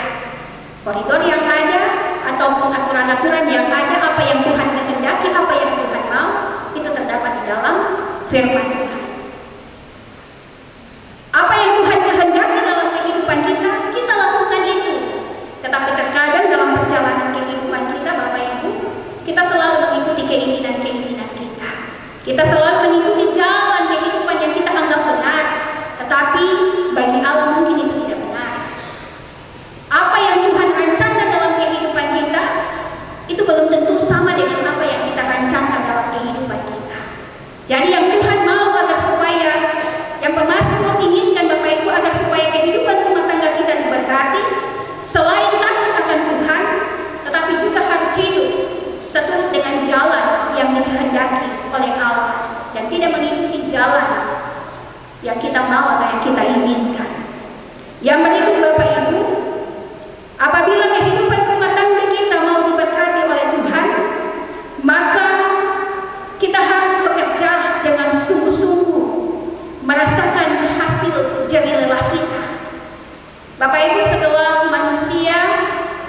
[SPEAKER 10] Koridor yang ada ataupun aturan-aturan yang ada, apa yang Tuhan kehendaki, apa yang Tuhan mau, itu terdapat di dalam firman Tuhan. Apa yang Tuhan kehendaki dalam kehidupan kita, kita lakukan itu. Tetapi terkadang dalam perjalanan kehidupan kita Bapak Ibu, kita selalu mengikuti keinginan-keinginan kita. Kita selalu mengikuti jalan kehidupan yang kita anggap benar, tetapi bagi Allah mungkin itu tidak benar. Apa yang Tuhan rancangkan dalam kehidupan kita itu belum tentu sama dengan apa yang kita rancangkan dalam kehidupan kita. Jadi yang Tuhan mau agar supaya, yang pemazmur inginkan Bapak Ibu agar supaya kehidupan rumah tangga kita diberkati, selain takut akan Tuhan, tetapi juga harus hidup seturut dengan jalan yang dikehendaki oleh Allah dan tidak mengikuti jalan yang kita mau atau yang kita inginkan. Yang berikut Bapak Ibu, apabila kehidupan rumah tangga kita mau diberkati oleh Tuhan, maka kita harus bekerja dengan sungguh-sungguh, merasakan hasil jerih lelah kita. Bapak Ibu, setelah manusia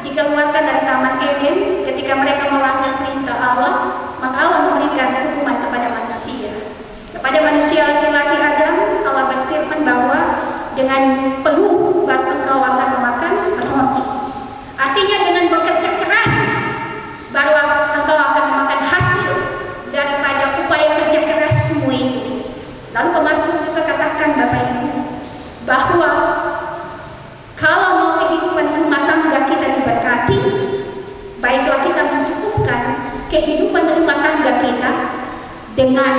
[SPEAKER 10] dikeluarkan dari Taman Eden, ketika mereka melanggar perintah Allah, maka Allah memberikan hukuman kepada manusia. Kepada manusia laki-laki Adam, Allah berfirman bahwa dengan peluh engkau akan memakan roti. Artinya dengan bekerja keras baru engkau akan memakan hasil daripada upaya kerja keras semua itu. Lalu pemazmur juga katakan Bapak Ibu bahwa kalau mau kehidupan rumah tangga kita diberkati, baiklah kita mencukupkan kehidupan rumah tangga kita dengan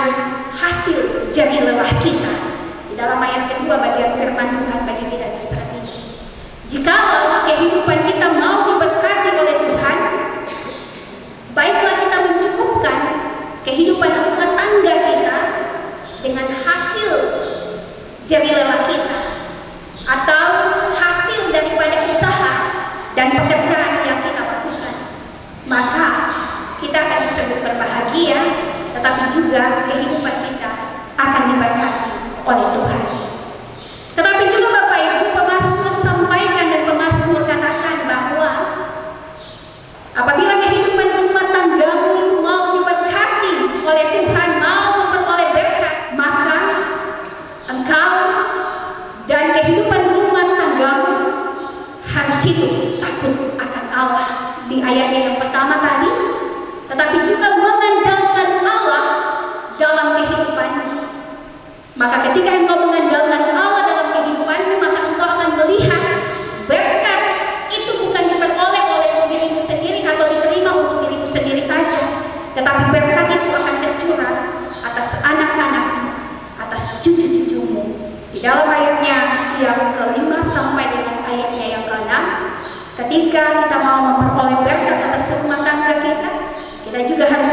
[SPEAKER 10] hasil jerih lelah kita. Di dalam ayat kedua bagian firman Tuhan bagi kita di saat ini, jikalau kehidupan kita mau diberkati oleh Tuhan, baiklah kita mencukupkan kehidupan rumah tangga kita dengan hasil jerih lelah kita, atau hasil daripada usaha dan pekerjaan yang kita lakukan. Maka kita akan disebut berbahagia, tetapi juga kehidupan kita akan diberkati oleh Tuhan. Tetapi juga Bapak Ibu, pemazmur sampaikan dan pemazmur katakan bahwa apabila kehidupan rumah tanggamu itu mau diberkati oleh Tuhan, mau memperoleh berkat, maka engkau dan kehidupan rumah tanggamu harus hidup takut akan Allah di ayatnya yang pertama tadi, tetapi juga mengandalkan Allah dalam kehidupanmu. Maka ketika engkau mengandalkan Allah dalam kehidupanmu, maka engkau akan melihat berkat itu bukan diperoleh oleh dirimu sendiri atau diterima untuk dirimu sendiri saja, tetapi berkat itu akan tercurah atas anak-anakmu, atas cucu-cucumu. Di dalam ayatnya yang kelima sampai dengan ayatnya yang keenam, ketika kita mau memperoleh berkat atas rumah tangga kita, kita juga harus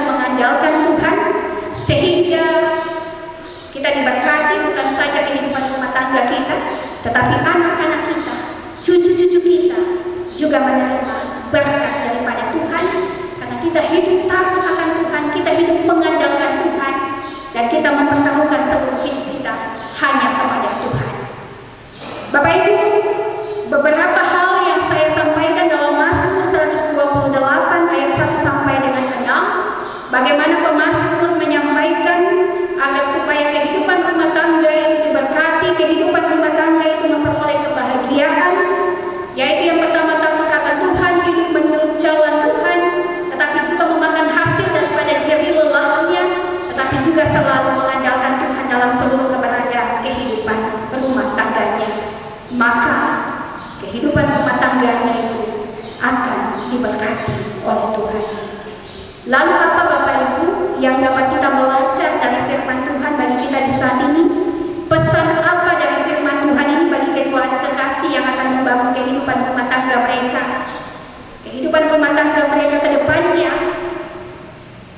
[SPEAKER 10] juga menerima berkat daripada Tuhan, karena kita hidup takut akan Tuhan, kita hidup mengandalkan Tuhan, dan kita mempertaruhkan seluruh hidup kita hanya kepada Tuhan. Bapak Ibu, beberapa hal yang saya sampaikan dalam Mazmur 128 ayat 1 sampai dengan 6, bagaimana pemazmur menyampaikan agar supaya kehidupan rumah tangga itu diberkati, kehidupan rumah tangga itu memperoleh kebahagiaan, yaitu yang pertama takut akan Tuhan, hidup menurut jalan Tuhan, tetapi juga memakan hasil daripada jerih lelahnya, tetapi juga selalu mengandalkan Tuhan dalam seluruh keberadaan kehidupan rumah tangganya. Maka kehidupan rumah tangganya itu akan diberkati oleh Tuhan. Lalu apa Bapak Ibu yang dapat kita belajar dari firman Tuhan bagi kita di saat ini? Pesan apa dari firman Tuhan ini bagi kedua anak kekasih yang akan membangun kehidupan rumah tangga mereka? Kehidupan rumah tangga mereka ke depannya.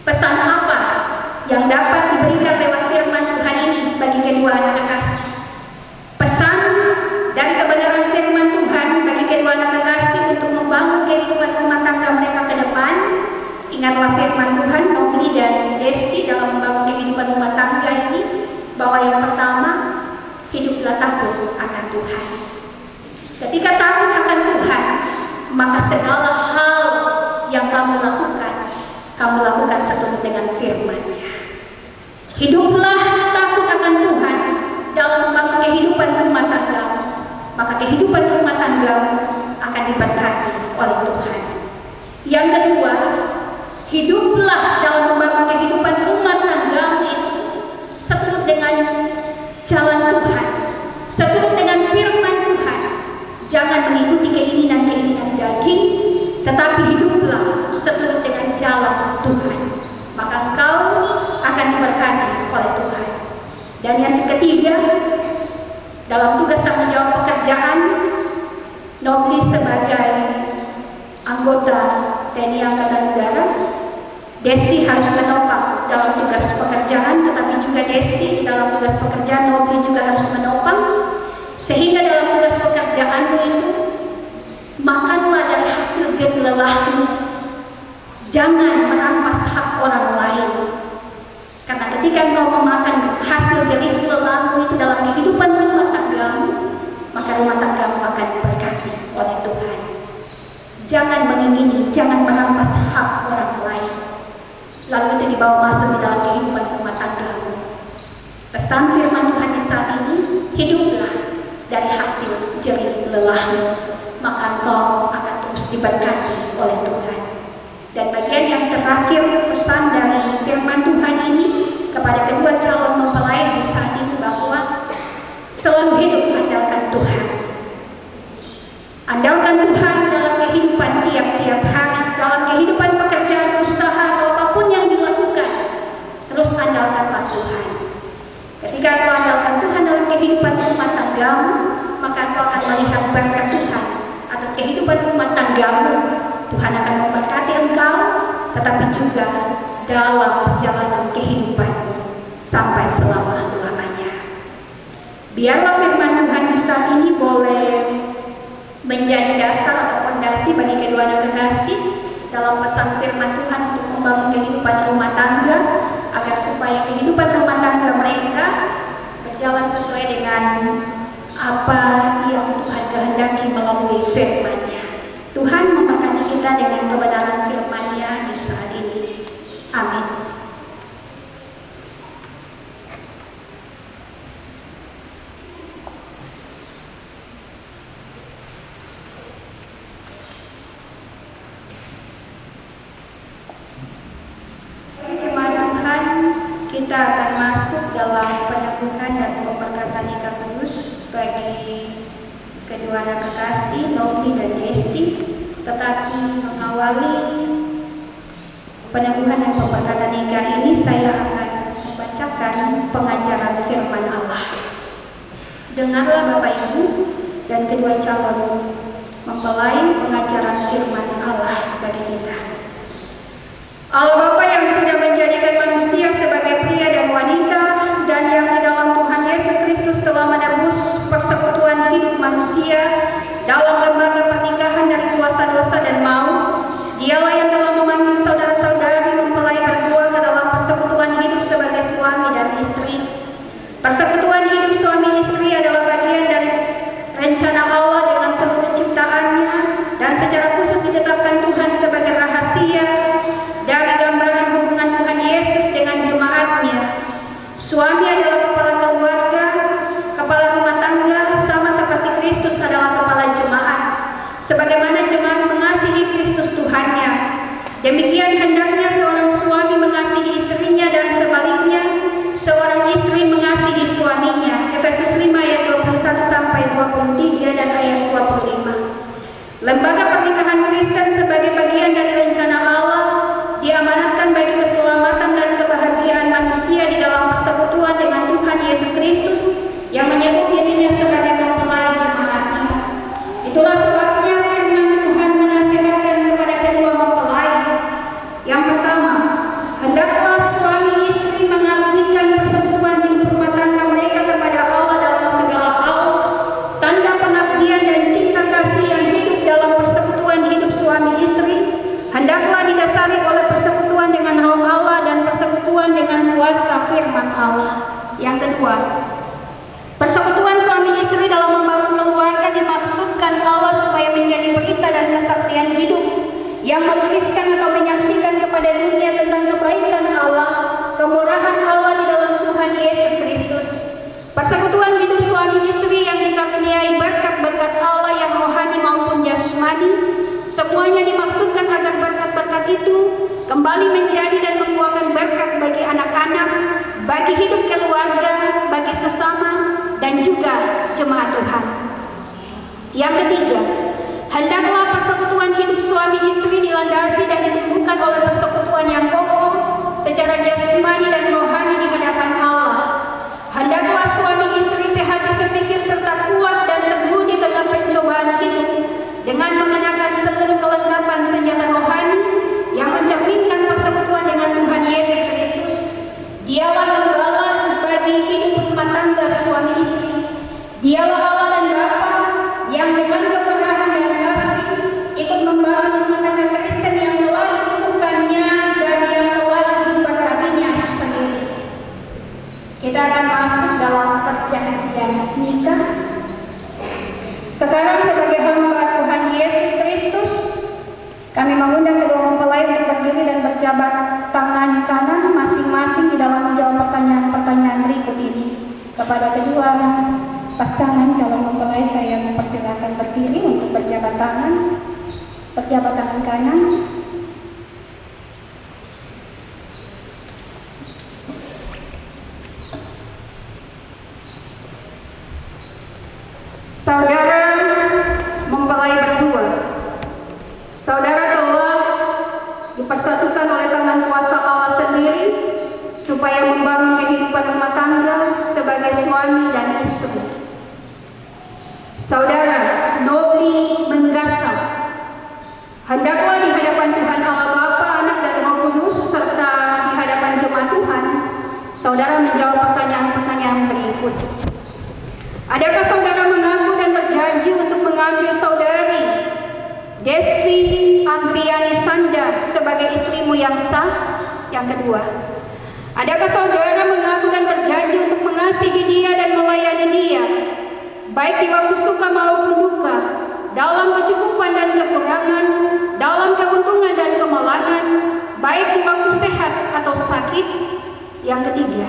[SPEAKER 10] Pesan apa yang dapat diberikan lewat firman Tuhan ini bagi kedua anak kekasih? Pesan dari kebenaran firman Tuhan bagi kedua anak kekasih untuk membangun kehidupan rumah tangga mereka ke depan. Ingatlah firman Tuhan Nobli dan Desti dalam membangun kehidupan rumah tangga ini, bahwa yang pertama, hiduplah takut akan Tuhan. Ketika takut akan Tuhan, maka segala hal yang kamu lakukan seturut dengan firman-Nya. Hiduplah takut akan Tuhan dalam membangun kehidupan rumah tangga, maka kehidupan rumah tangga akan diberkati oleh Tuhan. Yang kedua, hiduplah dalam membangun kehidupan rumah tanggamu itu seturut dengan jalan Tuhan, seturut dengan firman Tuhan. Jangan mengikuti keinginan-keinginan daging, tetapi hiduplah seturut dengan jalan Tuhan. Maka engkau akan diberkati oleh Tuhan. Dan yang ketiga, dalam tugas tanggung jawab pekerjaan, Nobli sebagai anggota TNI Angkatan Udara, Desti harus menopang dalam tugas pekerjaan, tetapi juga Desti dalam tugas pekerjaan, Nobli juga harus menopang, sehingga dalam tugas pekerjaanmu itu makanlah dari hasil jerih lelahmu. Jangan merampas hak orang lain, karena ketika engkau memakan hasil jerih lelahmu itu dalam kehidupan rumah tanggamu, maka rumah tanggamu akan diberkati oleh Tuhan. Jangan mengingini, jangan merampas hak orang lain, lalu itu dibawa masuk di dalam kehidupan rumah tanggamu. Pesan firman Tuhan di saat ini, hiduplah dari hasil jerih lelahmu, maka engkau akan terus diberkati oleh Tuhan. Dan bagian yang terakhir, pesan dari firman Tuhan ini kepada kedua calon mempelai di saat ini, bahwa selalu hidup andalkan Tuhan. Andalkan Tuhan dalam kehidupan tiap-tiap hari, dalam kehidupan pekerjaan, usaha, atau apapun yang dilakukan, terus andalkanlah Tuhan. Ketika kau andalkan Tuhan dalam kehidupan rumah tanggamu, maka kau akan melihat berkat Tuhan atas kehidupan rumah tanggamu. Tuhan akan memberkati engkau, tetapi juga dalam perjalanan kehidupan sampai selama-lamanya. Biarlah firman Tuhan di saat ini boleh menjadi dasar atau fondasi bagi kedua anak kekasih dalam pesan firman Tuhan untuk membangun kehidupan rumah tangga, agar supaya kehidupan rumah tangga mereka berjalan sesuai dengan apa yang Tuhan kehendaki melalui firman-Nya. Tuhan memberkati kita dengan kebenaran firman-Nya di saat ini. Amin. Kita akan masuk dalam peneguhan dan pemberkatan Ikat Kudus bagi kedua anak kekasih Nobli dan Desti. Tetapi mengawali peneguhan dan pemberkatan nikah ini, saya akan membacakan pengajaran firman Allah. Dengarlah Bapak Ibu dan kedua calon mempelai pengajaran firman Allah bagi kita. Allah Bapa yang sudah menjadikan manusia sebagai pria dan wanita, dan yang di dalam Tuhan Yesus Kristus telah menebus persekutuan hidup manusia dalam lembaga pernikahan dari kuasa Demikian hendaknya seorang suami mengasihi istrinya dan sebaliknya seorang istri mengasihi suaminya. Efesus 5 ayat 21 sampai 23 dan ayat 25. Lembaga pernikahan Kristen sebagai bagian dari rencana Allah diamanatkan bagi keselamatan dan kebahagiaan manusia di dalam persekutuan dengan Tuhan Yesus Kristus yang menyebut dirinya sebagai mempelai jemaatnya. Itulah sebabnya firman Tuhan menasihatkan kepada kedua mempelai. Yang pertama, hendaklah suami istri mengabdikan persekutuan hidup rumah tangga mereka kepada Allah dalam segala hal. Tanda pengabdian dan cinta kasih yang hidup dalam persekutuan hidup suami istri hendaklah didasari oleh persekutuan dengan Roh Allah dan persekutuan dengan kuasa firman Allah. Yang kedua, persekutuan suami istri dalam membangun keluarga dimaksudkan Allah supaya menjadi berita dan kesaksian hidup yang melukiskan atau menyaksikan kepada dunia tentang kebaikan Allah, kemurahan Allah di dalam Tuhan Yesus Kristus. Persekutuan hidup suami istri yang dikaruniai berkat-berkat Allah yang rohani maupun jasmani, semuanya dimaksudkan agar berkat-berkat itu kembali menjadi dan membuahkan berkat bagi anak-anak, bagi hidup keluarga, bagi sesama, dan juga jemaat Tuhan. Yang ketiga, hendaklah persekutuan hidup suami istri dilandasi dan ditumbuhkan oleh persekutuan yang kokoh secara jasmani dan rohani di hadapan Allah. Hendaklah suami istri sehati sepikir serta kuat dan teguh di tengah pencobaan hidup dengan mengenakan seluruh kelengkapan senjata rohani yang mencerminkan persekutuan dengan Tuhan Yesus Kristus. Dialah gembala bagi hidup rumah tangga suami istri. Dialah Allah dan Bapa yang dengan kemurahan dan kasih ikut membangun rumah tangga Kristen yang telah ditentukannya dan yang telah diberkatinya sendiri. Kita akan masuk dalam perjanjian nikah. Sekarang sebagai hamba Tuhan Yesus Kristus, kami mengundang kedua mempelai untuk berdiri dan berjabat tangan kanan masing-masing di dalam menjawab pertanyaan-pertanyaan berikut ini. Kepada kedua pasangan calon mempelai saya mempersilakan berdiri untuk berjabat tangan kanan. Saudara mempelai berdua, saudara telah dipersatukan oleh tangan kuasa Allah sendiri supaya membangun kehidupan rumah tangga sebagai suami dan istri. Saudara Nobli Menggasa, hendaklah di hadapan Tuhan Allah Bapa, Anak dan Roh Kudus serta di hadapan jemaat Tuhan, saudara menjawab pertanyaan-pertanyaan berikut. Adakah saudara mengaku dan berjanji untuk mengambil saudari Desti Agriani Sanda sebagai istrimu yang sah? Yang kedua, adakah saudara mengaku dan berjanji untuk mengasihi dia dan melayani dia, baik di waktu suka maupun duka, dalam kecukupan dan kekurangan, dalam keuntungan dan kemalangan, baik di waktu sehat atau sakit? Yang ketiga,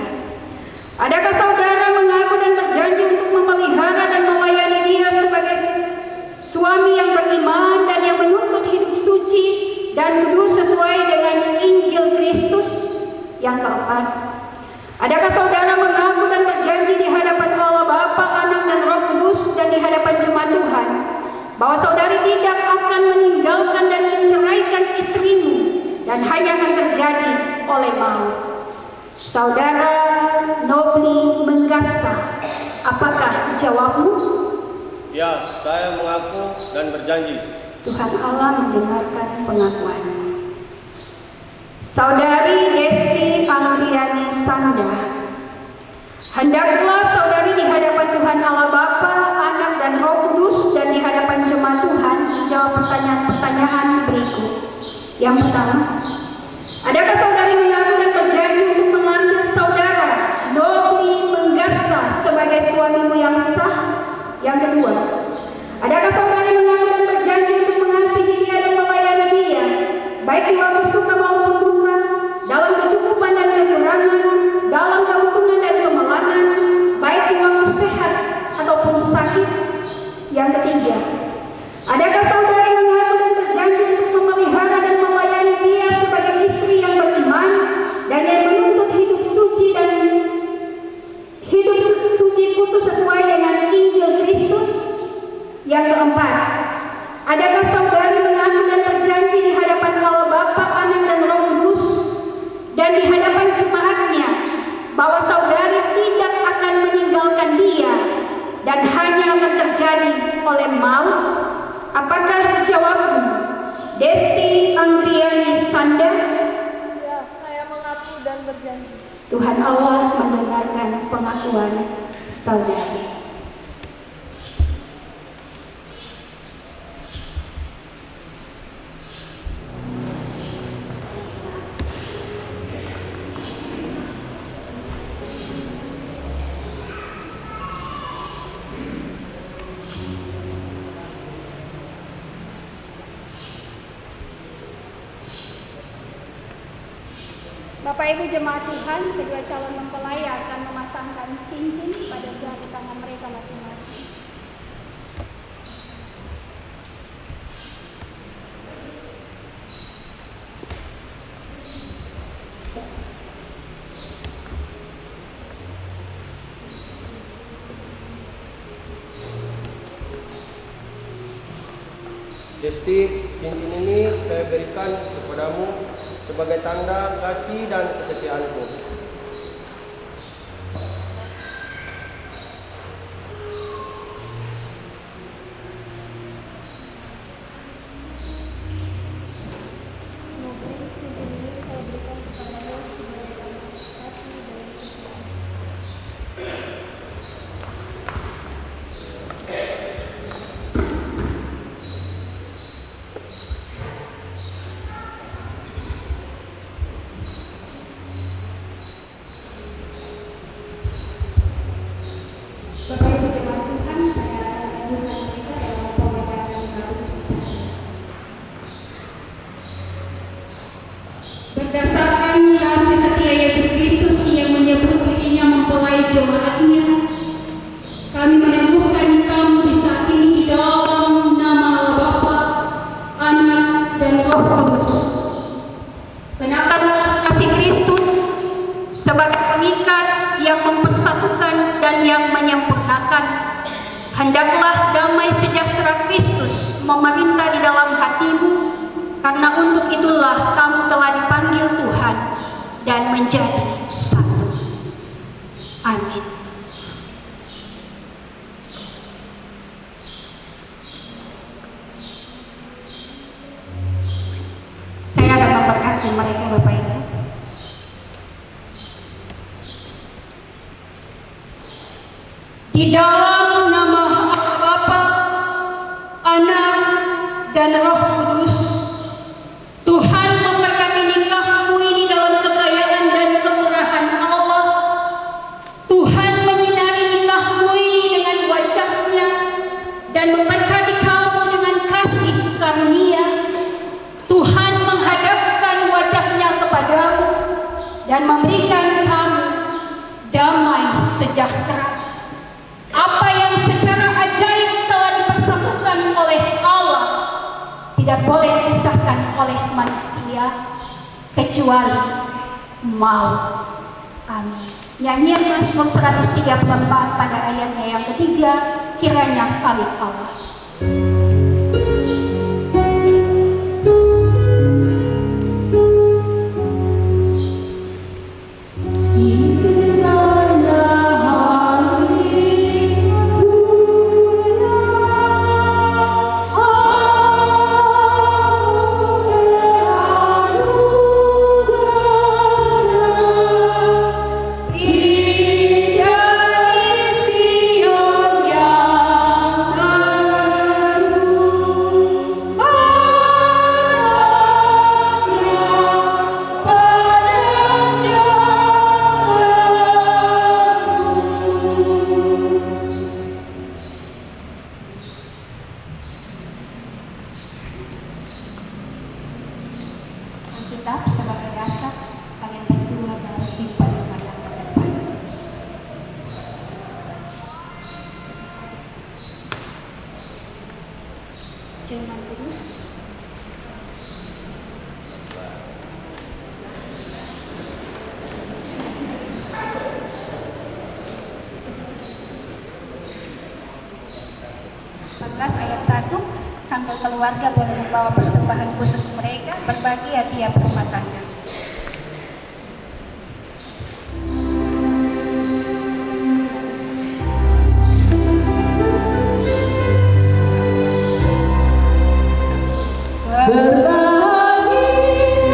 [SPEAKER 10] adakah saudara mengaku dan berjanji untuk memelihara dan melayani dia sebagai suami yang beriman dan yang menuntut hidup suci dan kudus sesuai dengan Injil Kristus? Yang keempat, adakah saudara mengaku dan berjanji di hadapan Allah Bapa, Anak dan Roh Kudus dan di hadapan jemaat Tuhan bahwa saudari tidak akan meninggalkan dan menceraikan istrimu dan hanya akan terjadi oleh maut? Saudara Nobli Menggasa, apakah jawabmu?
[SPEAKER 11] Ya, saya mengaku dan berjanji.
[SPEAKER 10] Tuhan Allah mendengarkan pengakuan. Saudari Desti Agriani Sanda, hendaklah saudari di hadapan Tuhan Allah Bapa, Anak dan Roh Kudus dan di hadapan jemaat Tuhan menjawab pertanyaan-pertanyaan berikut. Yang pertama, adakah saudari mengaku dan berjanji untuk mengambil saudara Nobli Menggasa sebagai suamimu yang sah? Yang kedua, adakah saudari mengaku dan berjanji untuk mengasihi dia dan melayani dia, baik di waktu suka maupun duka, dalam kecukupan dan kekurangan, dalam keuntungan dan kemalangan, baik di waktu sehat ataupun sakit? Yang ketiga, adakah saudari mengaku dan berjanji untuk memelihara dan melayani dia Tuhan Allah mendengarkan pengakuan saudari. Bapak Ibu jemaat Tuhan, kedua calon mempelai akan memasangkan cincin pada jari tangan mereka masing-masing.
[SPEAKER 11] Desti, cincin ini saya berikan kepadamu sebagai tanda kasih dan kesetiaanku.
[SPEAKER 10] Bapak Ibu jemaat Tuhan, saya akan menyambutkan mereka dalam pembacaan baptis. Berdasarkan kasih setia Yesus Kristus yang menyebut dirinya mempelai jemaatnya, kami meneguhkan kamu di saat ini di dalam nama Allah Bapa, Anak, dan Roh Kudus. Kenakanlah kasih Kristus sebagai pengikat yang mempersatukan dan yang menyempurnakan. Hendaklah damai sejahtera Kristus memerintah di dalam hatimu, karena untuk itulah kamu telah dipanggil Tuhan dan menjadi satu. Amin. Saya akan memberkati mereka, Bapak Ibu. Di dalam nama Allah Bapa, Anak, dan Roh Kudus, Tuhan memberkati nikahmu ini dalam kekayaan dan kemurahan Allah. Tuhan menyinari nikahmu ini dengan wajah-Nya dan memberkati kamu dengan kasih karunia. Tuhan menghadapkan wajah-Nya kepadamu dan memberikan kamu damai sejahtera. Apa yang secara ajaib telah dipersatukan oleh Allah tidak boleh dipisahkan oleh manusia kecuali maut. Amin. Nyanyian Mazmur 134 pada ayatnya yang ketiga, kiranya kami Allah. Alkitab sebagai dasar, kalian berdua harus diperlukan yang depan. Jangan terus. Ayat 1, sambil keluarga boleh membawa persembahan khusus mereka, berbagi hadiah rumah tangga. Berbagi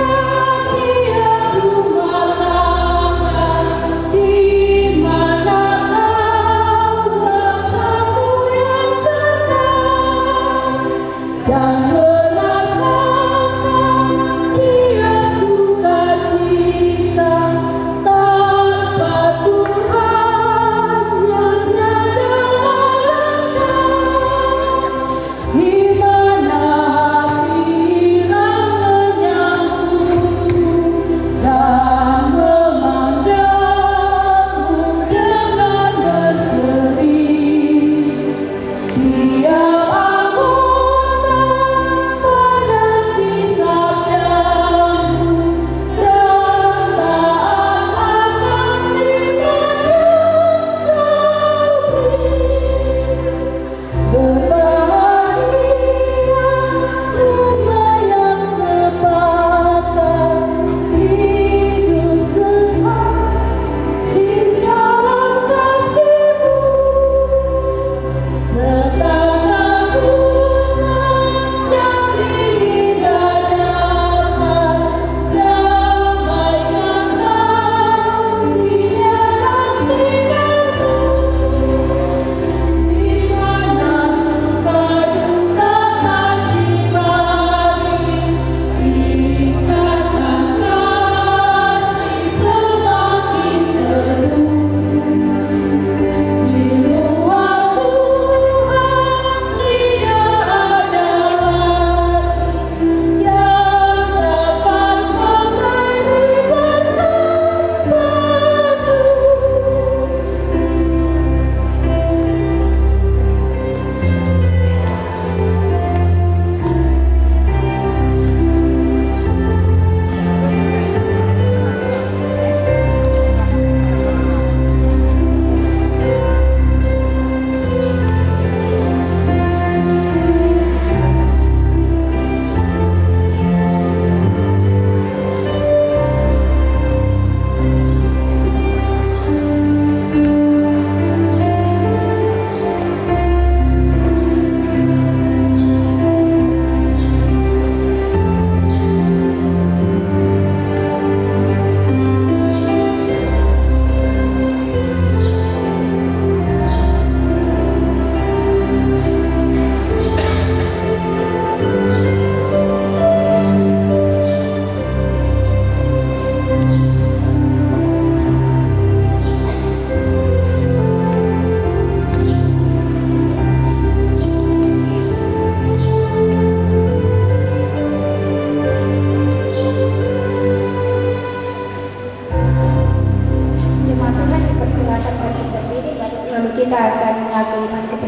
[SPEAKER 10] hadiah rumah tangga.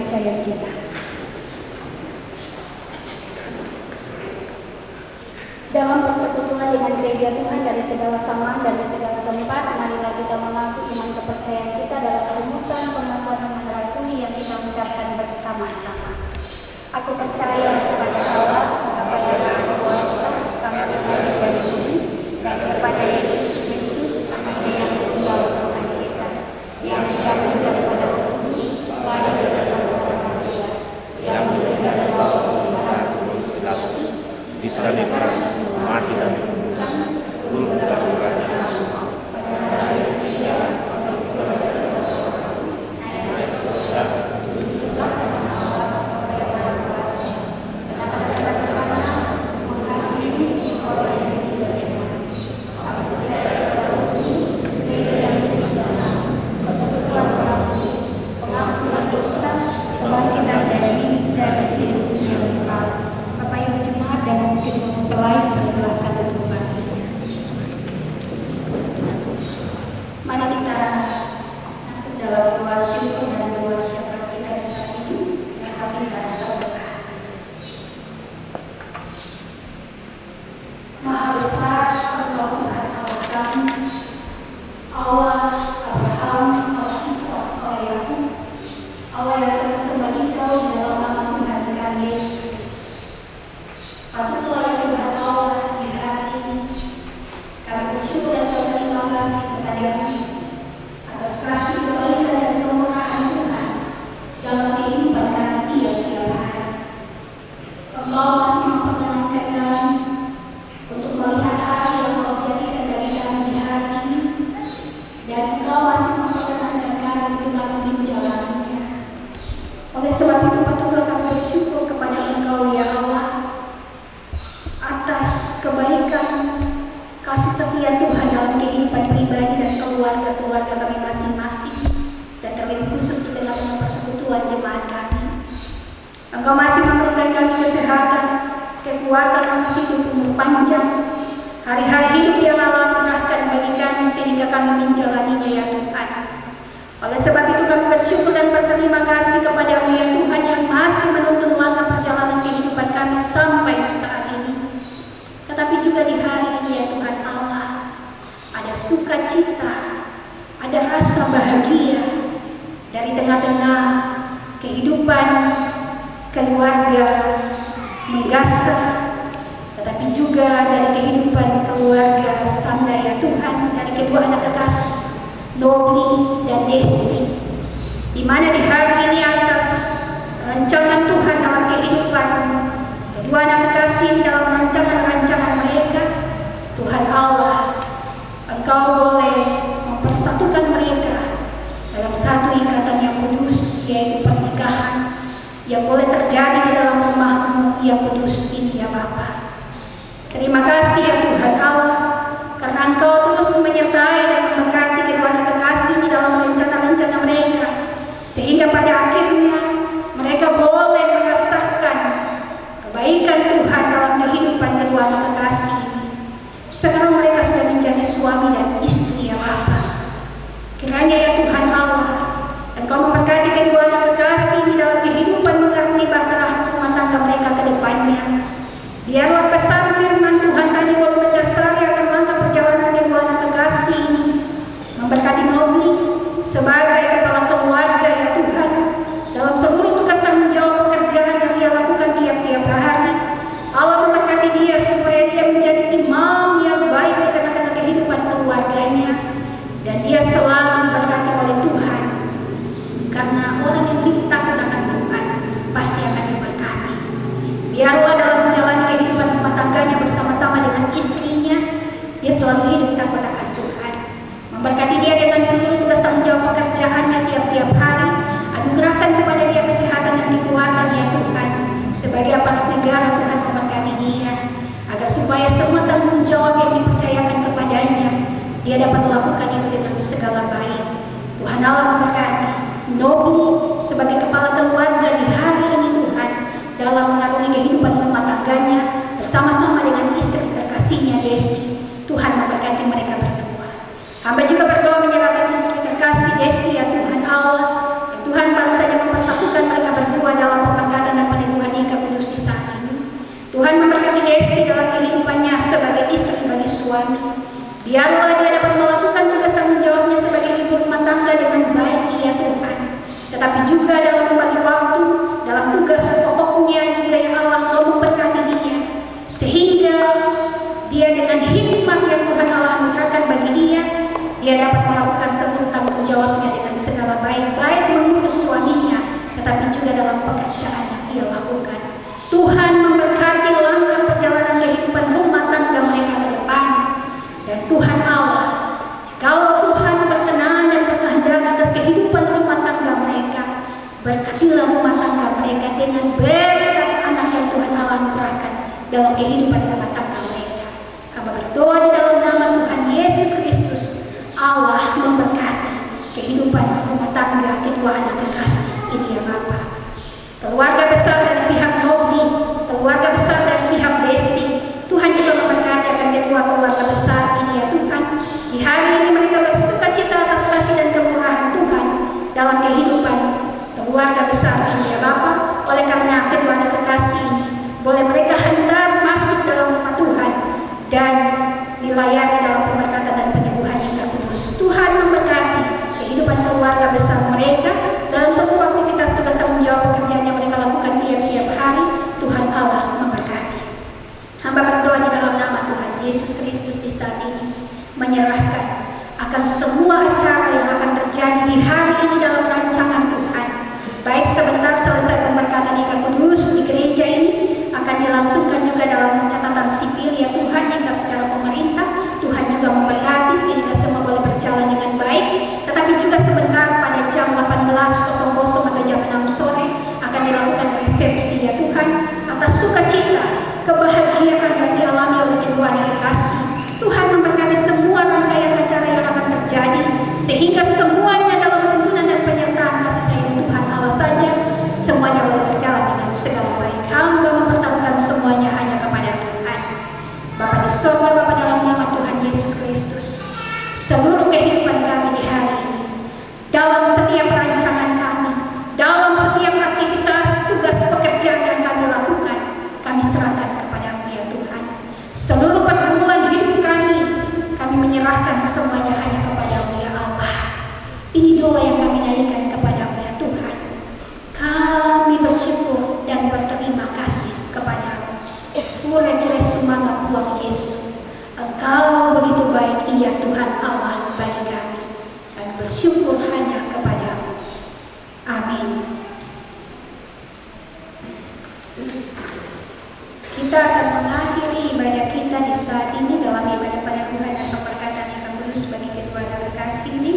[SPEAKER 10] kepercayaan kita. Dalam persekutuan dengan gereja Tuhan dari segala zaman dan dari segala tempat, marilah kita mengaku iman kepercayaan kita dalam rumusan pengakuan iman rasuli yang kita ucapkan bersama-sama. Aku percaya kepada Allah, Bapa yang Maha Kuasa, Kami dari bumi, dan kepada Yesus Kristus, Anak yang tunggal Tuhan kita, yang digabung daripada Kudus, lahir dari orang manusia, yang menjadi Allah di mana Kudus Pilatus, disalibkan, mati dan dikuburkan, turun dari kerajaan Allah, pada hari ketiga, Mari kita masuk dalam doa syukur dan doa syafaat kita saat ini yang kami akan berdoa. Maha besar Engkau Tuhan Allah kami, Allah Abraham, Allah Ishak, Allah Yakub, Allah yang tersembah Engkau dalam nama Tuhan kami Yesus. Patutlah ya Tuhan Allah di hari ini kami bersyukur dan berterima kasih kepada-Mu atas kasih kebaikan dan kemurahan Tuhan dalam kehidupan kami tiap-tiap hari. Engkau masih memperkenankan kami untuk melihat hari yang Kau jadikan bagi kami di hari ini, dan Engkau masih memperkenankan kami untuk kami menjalaninya. Oleh sebab itu patutlah kami bersyukur kepada Engkau ya Allah atas kebaikan kasih setia Tuhan dalam kehidupan pribadi dan keluarga-keluarga kami masing-masing, dan terlebih khusus di dalam persekutuan jemaat kami. Engkau masih memberikan kami kesehatan, kekuatan untuk hidup umur panjang, hari-hari hidup yang Allah murahkan bagi kami sehingga kami menjalaninya ya Tuhan. Oleh sebab itu kami bersyukur dan berterima kasih kepada-Mu ya Tuhan yang masih menuntun langkah perjalanan kehidupan kami sampai saat ini. Tetapi juga di hari ini ya Tuhan Allah, ada sukacita, ada rasa bahagia dari tengah-tengah kehidupan keluarga menggasah, tetapi juga dari kehidupan keluarga Sanda ya Tuhan, dari kedua anak kekasih Nobli dan Desti, di mana di hari ini atas rancangan Tuhan dalam kehidupan kedua anak kekasih dalam rancangan-rancangan mereka, Tuhan Allah, Engkau boleh mempersatukan mereka dalam satu ikatan yang kudus, yaitu pernikahan yang boleh terjadi di dalam rumah-Mu yang kudus ini ya Bapa. Terima kasih ya Tuhan Allah, karena Engkau terus menyertai dan memberkati kedua anak kekasih di dalam rencana-rencana mereka, sehingga pada akhirnya mereka boleh merasakan kebaikan Tuhan dalam kehidupan kedua anak kekasih ini. Sekarang mereka sudah menjadi suami dan istri ya Bapa. Kiranya ya Tuhan Allah, Engkau memberkati kedua anak kekasih di dalam kehidupan mengaruni bahtera rumah tangga mereka ke depannya. Biarlah pesan firman Tuhan tadi boleh mendasari akan langkah perjalanan kedua anak kekasih ini, memberkati Nobli sebagai kepala keluarga ya Tuhan dalam seluruh tugas tanggung jawab pekerjaan yang dia lakukan tiap-tiap hari. Allah memberkati dia supaya dia menjadi imam yang baik di tengah-tengah kehidupan keluarganya, dan dia selalu diberkati oleh Tuhan, karena orang yang hidup takut akan Tuhan pasti akan diberkati. Biarlah dalam menjalani kehidupan rumah tangganya bersama-sama dengan istrinya, dia selalu hidup takut akan Tuhan. Memberkati dia dengan seluruh tugas tanggung jawab pekerjaannya tiap-tiap hari. Anugerahkan kepada dia kesehatan dan kekuatan ya Tuhan. Sebagai aparat negara, Tuhan memberkati dia, agar supaya semua tanggung jawab yang dipercayakan kepadanya, dia dapat melakukan itu dengan segala baik. Tuhan Allah memberkati Nobli sebagai kepala keluarga di hari ini Tuhan, dalam mengarungi kehidupan rumah tangganya bersama-sama dengan istri terkasihnya Desti. Tuhan memberkati mereka berdua. Hamba juga berdoa menyerahkan istri terkasih Desti ya Tuhan Allah, yang Tuhan baru saja mempersatukan mereka suami. Biarlah dia dapat melakukan tugas tanggung jawabnya sebagai ibu rumah tangga dengan baik, ya Tuhan. Tetapi juga dalam membagi waktu, dalam tugas pokoknya juga ya Allah, Engkau memberkati dia, sehingga dia dengan hikmat yang Tuhan Allah anugerahkan bagi dia dapat melakukan seluruh tanggung jawabnya dengan segala baik mengurus suaminya, tetapi juga dalam pekerjaan yang ia lakukan. Tuhan memberkati langkah perjalanan kehidupan rumah tangga mereka ke depan. Dan Tuhan Allah, jikalau Tuhan berkenan dan berkehendak atas kehidupan rumah tangga mereka, berkatilah rumah tangga mereka dengan berkat anak yang Tuhan Allah anugerahkan dalam kehidupan rumah tangga mereka. Hamba berdoa di dalam nama Tuhan Yesus Kristus, Allah memberkati kehidupan rumah tangga kedua anak kekasih ini ya Bapa. Keluarga besar dari pihak Nobri, keluarga besar dari pihak Desti, Tuhan juga memberkati akan kedua keluarga besar ini ya Tuhan. Di hari ini mereka bersuka cita atas kasih dan kemurahan Tuhan dalam kehidupan keluarga besar ini ya Bapa. Oleh karena kedua anak kekasih ini, boleh mereka hendak masuk dalam rumah Tuhan dan dilayani dalam pemberkatan dan penyembuhan yang kudus. Tuhan memberkati kehidupan keluarga besar mereka dalam seluruh aktivitas tugas tanggung jawab pekerjaan yang mereka lakukan tiap-tiap hari. Tuhan Allah memberkati. Hamba berdoa di dalam nama Tuhan Yesus Kristus di saat ini, menyerahkan akan semua acara yang akan terjadi di hari ini dalam rancangan Tuhan. Baik sebentar selesai pemberkatan yang kudus di gereja ini, akan dilangsungkan juga dalam catatan sipil ya Tuhan, jika secara pemerintah Tuhan juga memberkati sehingga semua boleh berjalan dengan baik. Tetapi juga sebentar pada jam 18.00 atau jam 6 sore akan dilakukan resepsi ya Tuhan, atas sukacita kebahagiaan yang dialami oleh kedua anak kekasih. Tuhan memberkati semua rangkaian acara yang akan terjadi, sehingga semuanya dalam tuntunan dan penyertaan kasih sayang Tuhan Allah saja, semuanya boleh berjalan dengan segala baik. Hamba mempertaruhkan semuanya hanya kepada Tuhan. Bapa di surga, Bapa dalam nama Tuhan Yesus Kristus, seluruh kehidupan kami di hari ini, dalam setiap rancangan kami, dalam setiap aktivitas tugas pekerjaan yang kami lakukan, kami serahkan kepada-Mu ya Tuhan. Seluruh pergumulan hidup kami menyerahkan semuanya hanya kepada-Mu ya Allah. Ini doa yang kami naikkan kepada-Mu ya Tuhan. Kami bersyukur dan berterima kasih kepada-Mu. Murah sumanga Tuhan Yesus, Engkau begitu baik iya Tuhan Allah bagi kami. Kami bersyukur hanya kepada-Mu. Amin. Kita akan mengakhiri ibadah kita di saat ini dalam ibadah pada Tuhan dan pemberkatan yang kudus bagi kedua anak kekasih ini.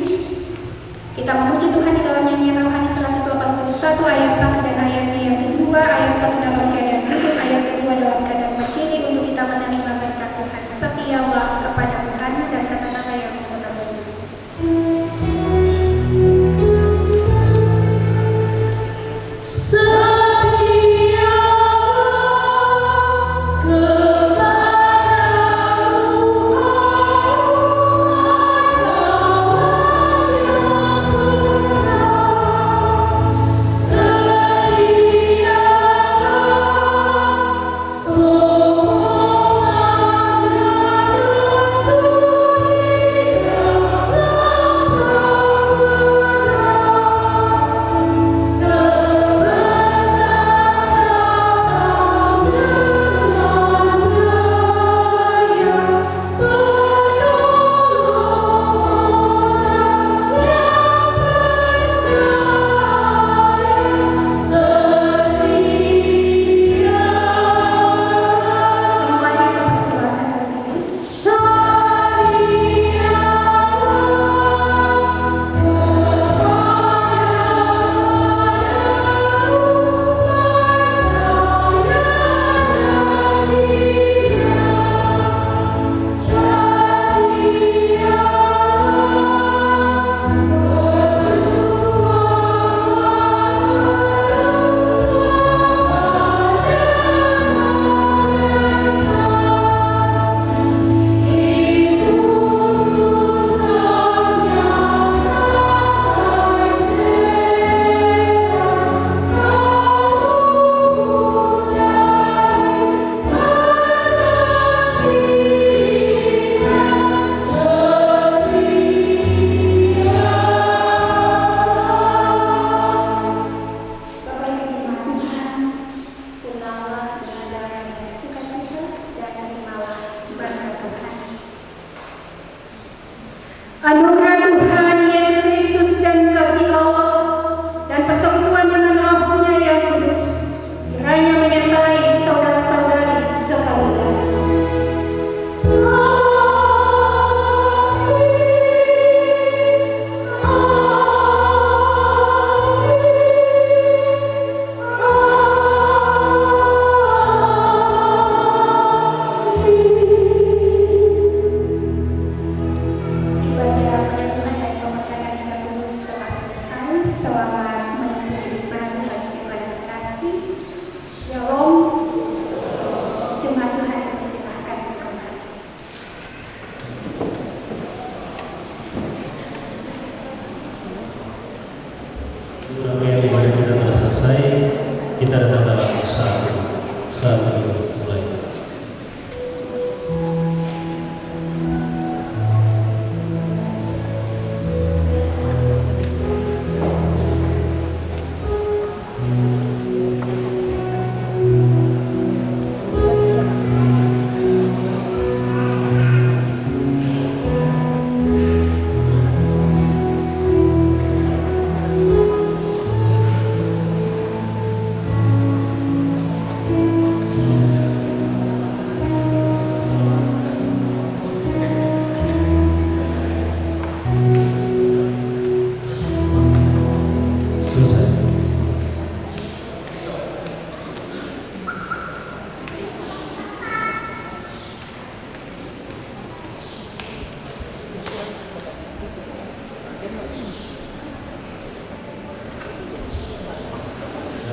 [SPEAKER 10] Kita memuji Tuhan di dalam nyanyian rohani 181 ayat 1 dan ayatnya yang kedua, ayat 1 dalam keadaan duduk, ayat kedua dalam keadaan berdiri, untuk kita menerima berkat Tuhan. Setialah kepada Tuhan dan kata-kata yang saudara beri.
[SPEAKER 12] So
[SPEAKER 10] Anugerah Tuhan Yesus Kristus dan kasih Allah dan persekutuan dengan Roh-Nya yang kudus kiranya menyertai saudara-saudari sekalian.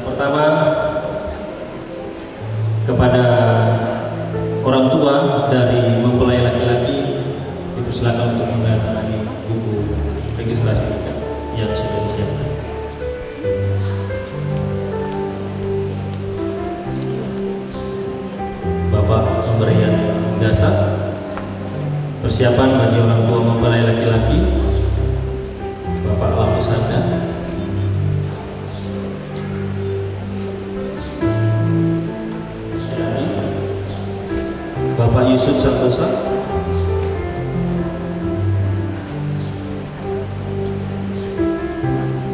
[SPEAKER 9] Pertama, kepada orang tua dari mempelai laki-laki dipersilakan untuk menandatangani buku registrasi nikah yang sudah disiapkan. Bapak pemberian dasar persiapan bagi orang tua mempelai laki-laki, Bapak Lapusanda. Bapak Yusuf Santosa,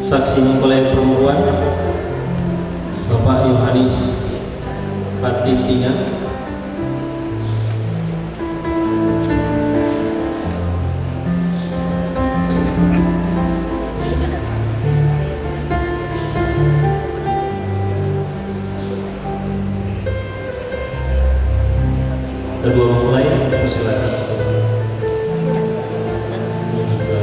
[SPEAKER 9] saksi mempelai perempuan Bapak Yohanes Patintingan, kedua mempelai silakan menuju ke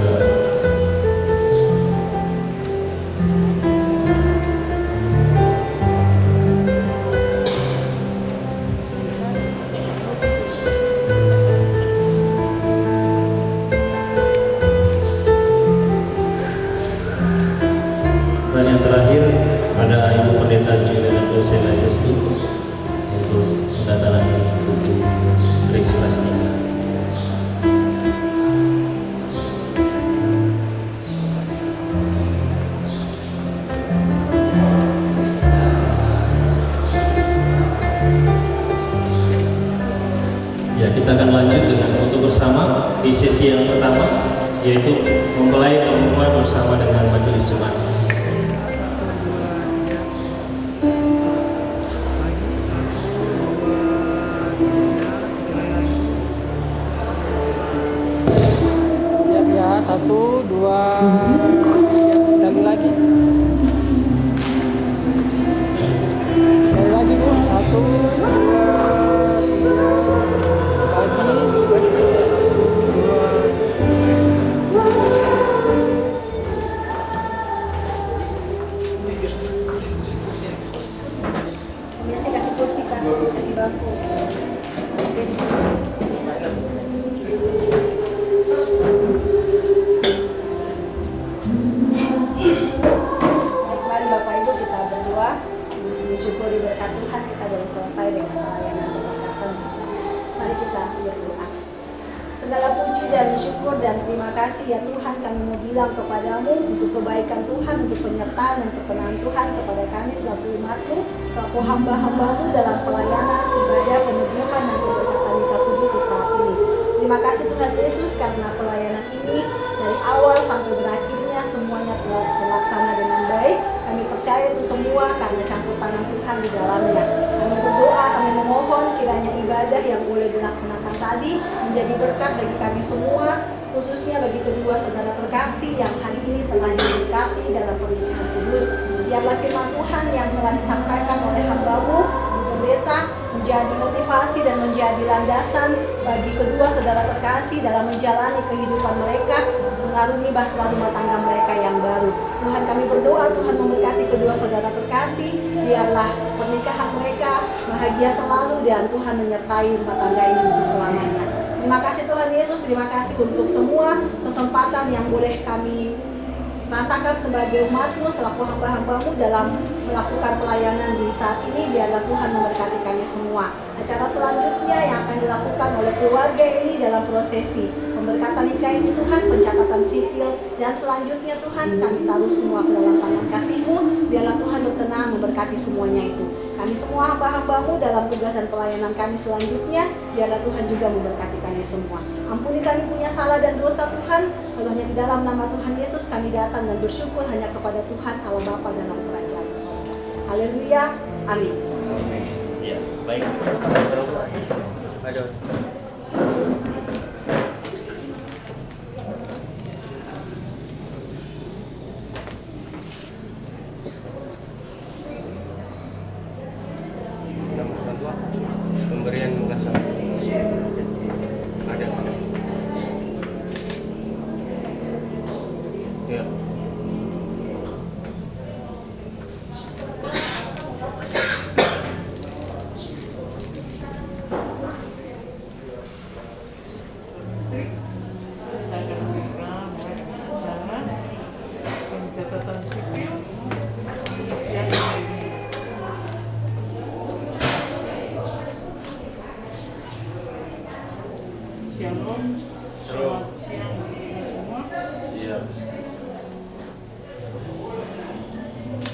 [SPEAKER 9] dan yang terakhir ada Ibu Pendeta Juliana Tosela Sestu untuk mendatangani buku registrasi nikah. Ya, kita akan lanjut dengan foto bersama di sesi yang pertama, yaitu mempelai perempuan bersama dengan majelis jemaat.
[SPEAKER 11] Siap ya, 1, 2, sekali lagi. Sekali lagi Bu, 1, 2, 3, lagi.
[SPEAKER 8] Biasanya kasih kursi kan, kasih bangku. Mari Bapak Ibu kita berdoa, mensyukuri berkat Tuhan kita boleh selesai dengan pelayanan berkat misa. Mari kita berdoa. Segala puji dan syukur dan terima kasih ya Tuhan, kami mau bilang kepadamu untuk kebaikan Tuhan, untuk penyertaan dan perkenan Tuhan kepada kami selaku umat-Mu, selaku hamba-hamba-Mu dalam pelayanan, ibadah, peneguhan dan keberkatan nikah kudus di saat ini. Terima kasih Tuhan Yesus karena pelayanan ini dari awal sampai berakhirnya semuanya telah terlaksana dengan baik. Kami percaya itu semua karena campur tangan Tuhan di dalamnya. Kami berdoa, kami memohon kiranya ibadah yang boleh dilaksanakan tadi menjadi berkat bagi kami semua, khususnya bagi kedua saudara terkasih yang hari ini telah diberkati dalam pernikahan kudus. Biarlah firman Tuhan yang telah disampaikan oleh hamba-Mu, Bu Pendeta, menjadi motivasi dan menjadi landasan bagi kedua saudara terkasih dalam menjalani kehidupan mereka, mengarungi bahtera rumah tangga mereka yang baru. Tuhan, kami berdoa Tuhan memberkati kedua saudara terkasih, biarlah pernikahan mereka bahagia selalu dan Tuhan menyertai rumah tangga ini untuk selamanya. Terima kasih Tuhan Yesus, terima kasih untuk semua kesempatan yang boleh kami rasakan sebagai umat-Mu selaku hamba-hamba-Mu dalam melakukan pelayanan di saat ini. Biarlah Tuhan memberkati kami semua. Acara selanjutnya yang akan dilakukan oleh keluarga ini dalam prosesi pemberkatan nikah ini Tuhan, pencatatan sipil, dan selanjutnya Tuhan kami taruh semua ke dalam tangan kasih-Mu. Biarlah Tuhan berkenan memberkati semuanya itu. Kami semua hamba-hamba-Mu dalam tugasan pelayanan kami selanjutnya, biarlah Tuhan juga memberkati kami semua. Ampuni kami punya salah dan dosa Tuhan, hanya di dalam nama Tuhan Yesus kami datang dan bersyukur hanya kepada Tuhan Allah Bapa dalam kerajaan surga. Haleluya, amin.
[SPEAKER 9] Ya, baik. Aduh.
[SPEAKER 11] Pemberian kasar ada. Ya.
[SPEAKER 3] Pencatatan sipil Shalom, selamat siang semua.
[SPEAKER 4] Iya.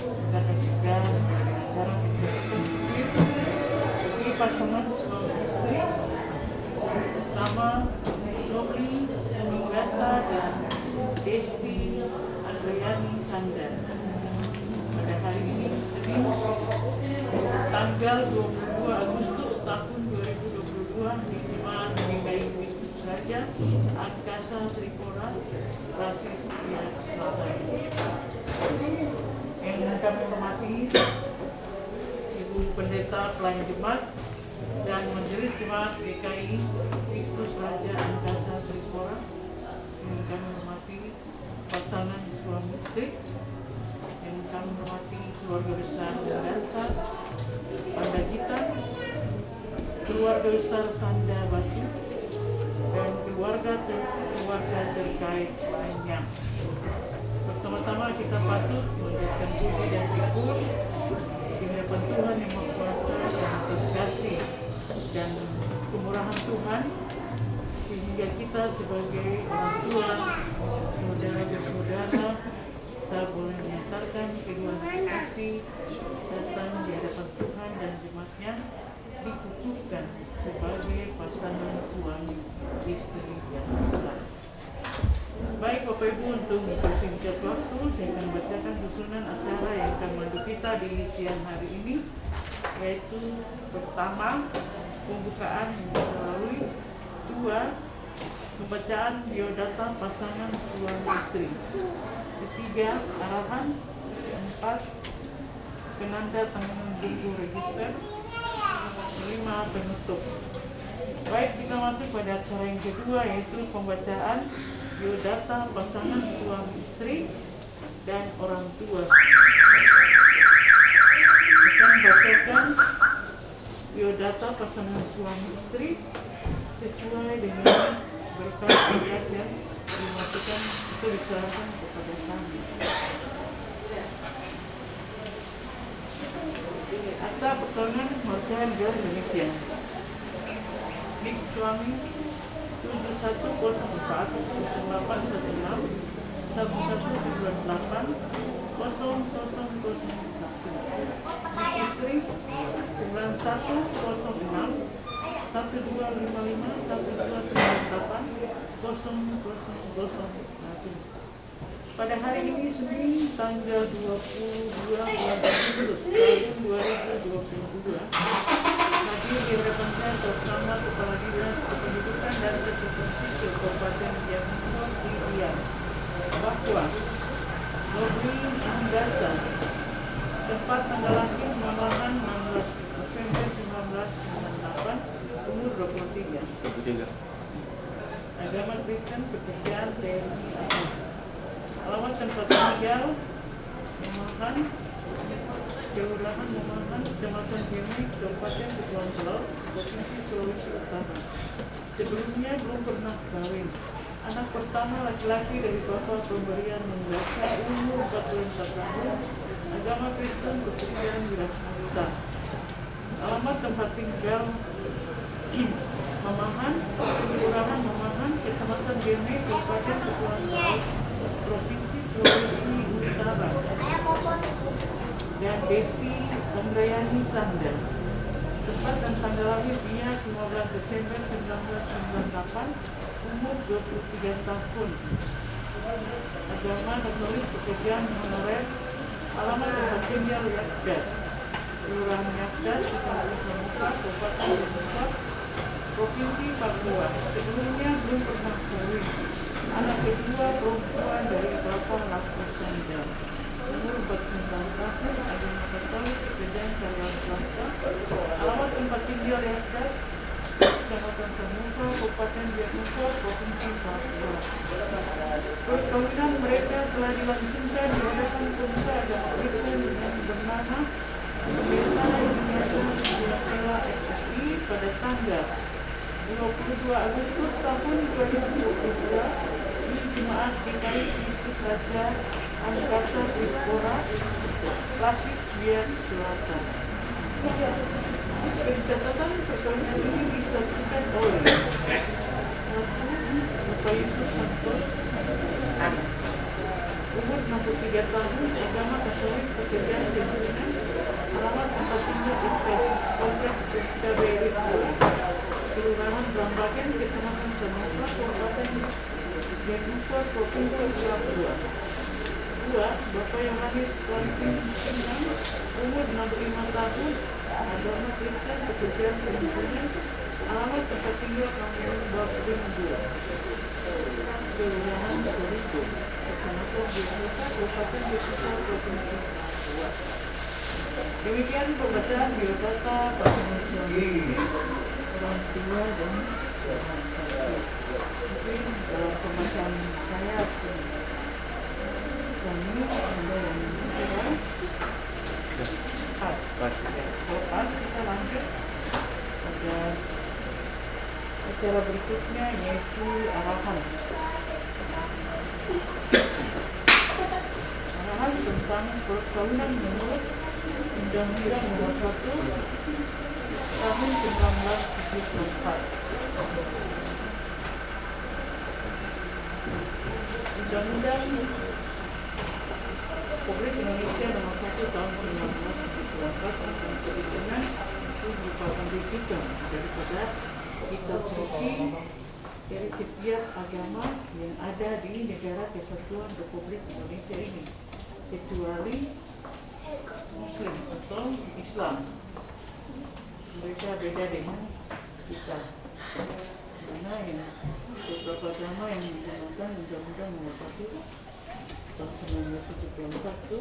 [SPEAKER 3] Kita lanjutkan acara pencatatan sipil bagi pasangan suami istri, pertama Robi Nugasa dan Desti Adriani Sandar. Pada hari ini Senin tanggal 22 Agustus tahun 2022 di Jemaat GKI Kristus Raja Angkasa Tripura, Rasi Setia Selatan. Yang kami hormati Ibu Pendeta Pelayan Jemaat dan Majelis Jemaat GKI Kristus Raja Angkasa Tripura. Yang kami hormati pasangan suami istri, yang kami hormati keluarga besar Dansa Pandagita, keluarga besar Sanda Batu, dan keluarga terkait lainnya. Pertama-tama kita patut mengucapkan puji dan syukur di hadapan Tuhan yang Maha Kuasa dan atas kasih dan kemurahan Tuhan, sehingga kita sebagai orang tua, saudara-saudara, kita boleh menyatakan kedua anak kasih datang di hadapan Tuhan dan jemaatnya dikukuhkan sebagai pasangan suami istri yang benar. Baik Bapak Ibu, untuk mempersingkat waktu, saya akan bacakan susunan acara yang akan memandu kita di siang hari ini, yaitu pertama, pembukaan yang melalui, dua, pembacaan biodata pasangan suami istri, ketiga, arahan, keempat, penanda tangan buku register, 5, penutup. Baik, kita masuk pada acara yang kedua, yaitu pembacaan biodata pasangan suami istri dan orang tua. Kita membacakan biodata pasangan suami istri sesuai dengan berkas tugas yang dimasukkan itu diserahkan kepada kami. Akta perkawinan marcahan adalah demikian. Nik suami 7104 816 1198 0001. Nik istri 9106 Pada hari ini Senin tanggal 22 bulan Agustus tahun 2022 hadir di hadapan saya bersama Kepala Dinas Kependudukan dan Catatan Sipil Kabupaten Biak Numfor bahwa Nobri Andasa tempat tanggal lahir Mamahan 16 November 1998, umur 23. Agama Kristen, pekerjaan TNI AU. Alamat tempat tinggal Mamahan, Kelurahan Mamahan, Kecamatan Biak, Kabupaten Kepulauan Talaut, Provinsi Sulawesi Utara. Sebelumnya belum pernah kawin. Anak pertama laki-laki dari bapak pemberian membaca, umur 44 tahun, agama Kristen, pekerjaan wira swasta. Alamat tempat tinggal Mamahan, Kelurahan Mamahan, Kecamatan Biak, Kabupaten Kepulauan Talaut, Provinsi Sulawesi Utara. Dan Desti Andrayani Sanda. Tempat dan tanggal lahir dia 15 Desember 1998, umur 23 tahun. Agama Katolik, pekerjaan honorer. Alamat tempat tinggal Yakdas, Kelurahan Yakdas, Kecamatan Pramuka, Kabupaten Pramuka, Provinsi Papua. Sebelumnya belum pernah kawin. Anak kedua perempuan dari Bapak Laku Sanda, umur 49 tahun, agama Katolik, pekerjaan karyawan swasta. Alamat tempat tinggal Yakdas, Kecamatan Pramuka, Kabupaten Biak Numfor, Provinsi Papua. Perkawinan mereka telah dilangsungkan di hadapan pemuda agama Kristen yang bernama Pendeta Ignatius Sela SSI pada tanggal 22 Agustus tahun 2022 di Jemaat GKI Kristus Raja Angkasa Tripura, Klasik Biak Selatan. Pencatatan perkawinan ini disaksikan oleh 1. Bapak Yusuf Santos, umur 63 tahun, agama Katolik, pekerjaan bangunan. Alamat tempat tinggal Kompleks KBRI Kelurahan Brambaken, Kecamatan Pramuka, Kabupaten Biak Numfor, Provinsi Papua. 2. Bapak Yohanes Kontin Sindang, umur 65 tahun, agama Kristen, pekerjaan bangunan. Alamat tempat tinggal Kampung Babin 2, Kelurahan Torigo, Kecamatan Biak Numfor, Kabupaten Biak Numfor, Provinsi Papua. Demikian pembacaan biodata pasangan suami orang tua dan anak saya. Mungkin dalam pembacaan saya suami ada yang kurang. Pas kita lanjut pada acara berikutnya, yaitu arahan tentang perkawinan menurut Undang-Undang Nomor 1 Tahun 1974. Undang-Undang Republik Indonesia Nomor 1 Tahun 1974 tentang perlindungan itu merupakan rujukan daripada kitab suci dari setiap agama yang ada di negara Kesatuan Republik Indonesia ini, kecuali Muslim atau Islam. Mereka beda dengan kita, karena yang beberapa agama yang menggunakan Undang-Undang Nomor 1 Tahun 1974 itu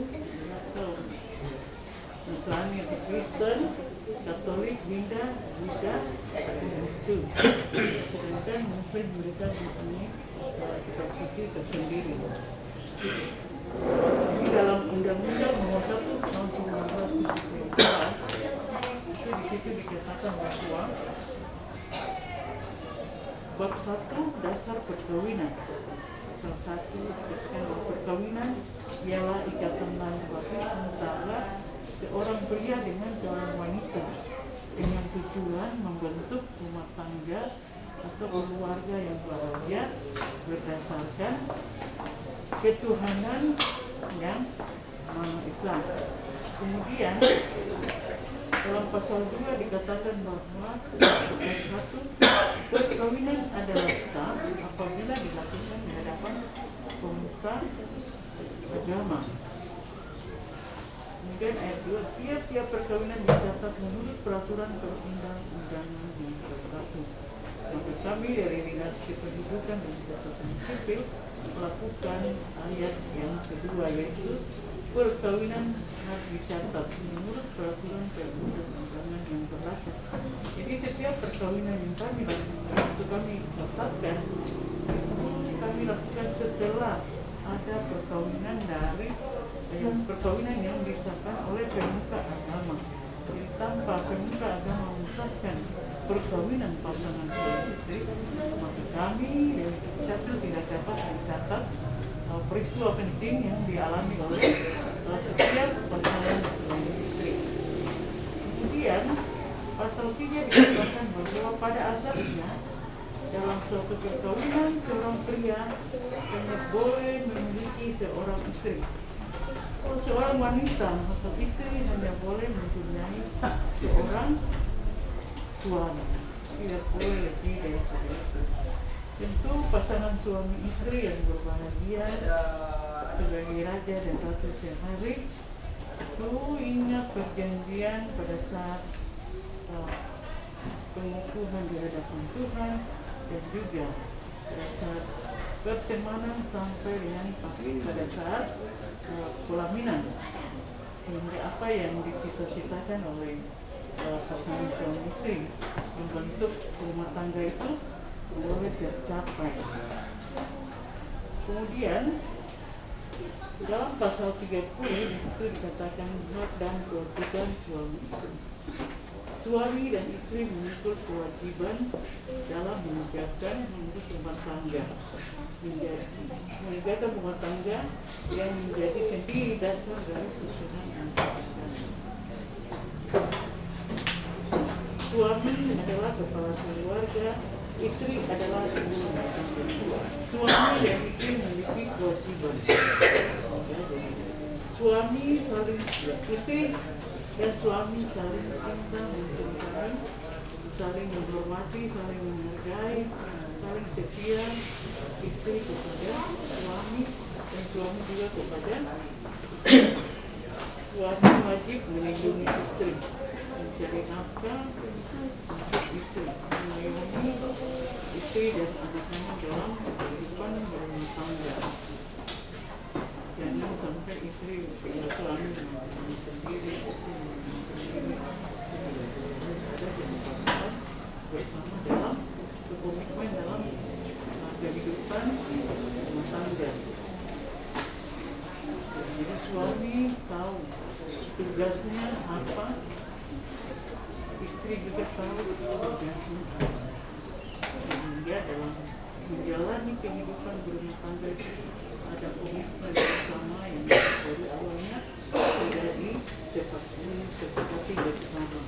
[SPEAKER 3] atau Nasrani atau Kristen, Katolik, Hindu, Buddha, itu. Sedangkan Muslim mereka mempunyai kitab suci tersendiri. Di dalam Undang-Undang Nomor 1 Tahun 1974 itu di situ dikatakan bahwa bab 1 dasar perkawinan. Salah satu dikatakan bahwa perkawinan ialah ikatan lahir antara seorang pria dengan seorang wanita dengan tujuan membentuk rumah tangga atau keluarga yang bahagia berdasarkan ketuhanan yang Islam. Kemudian Dalam pasal 2 dikatakan bahwa satu, perkawinan adalah sah apabila dilakukan di hadapan pemuka agama. Kemudian ayat 2, tiap-tiap perkawinan dicatat menurut peraturan perundang-undangan yang berlaku. Maka kami dari Dinas Kependudukan dan Catatan Sipil melakukan ayat yang kedua, yaitu perkawinan harus dicatat menurut peraturan perundang-undangan yang berlaku. Jadi setiap perkawinan yang kami catatkan itu kami lakukan setelah ada perkawinan dari perkawinan yang disahkan oleh pemuka agama. Jadi tanpa pemuka agama mensahkan perkawinan pasangan suami istri, maka kami dari Dukcapil tidak dapat mencatat peristiwa penting yang dialami oleh setiap pasangan suami istri. Kemudian pasal 3 dikatakan bahwa pada asalnya dalam suatu perkawinan seorang pria hanya boleh memiliki seorang istri. Seorang wanita atau istri hanya boleh mempunyai seorang suami, tidak boleh lebih daripada itu. Tentu pasangan suami istri yang berbahagia sebagai raja dan ratu sehari itu ingat perjanjian pada saat pengukuhan di hadapan Tuhan dan juga pada saat pertemanan sampai dengan pada saat pelaminan, sehingga apa yang dicita-citakan oleh pasangan suami istri membentuk rumah tangga itu boleh tercapai. Kemudian dalam pasal 30 itu dikatakan hak dan kewajiban suami istri. Suami dan istri memikul kewajiban dalam menegakkan mengurus rumah tangga, menjaga rumah tangga yang menjadi sendiri dasar dari susunan antaragama. Suami adalah kepala keluarga, istri adalah ibu rumah tangga. Suami dan istri memiliki kewajiban. Suami saling istri dan suami saling cinta mencintai, saling menghormati, saling menghargai, saling setia, istri kepada suami dan suami juga kepada istri. Suami wajib melindungi istri, mencari nafkah untuk istri, mengayomi istri dan anak-anak dalam kehidupan berumah tangga. Jangan sampai istri punya suami sendiri, bersama dalam berkomitmen dalam kehidupan rumah tangga. Jadi suami tahu tugasnya apa, istri juga tahu tugasnya apa. Sehingga dalam menjalani kehidupan berumah tangga itu ada komitmen bersama yang baru awalnya sudah disepakati bersama.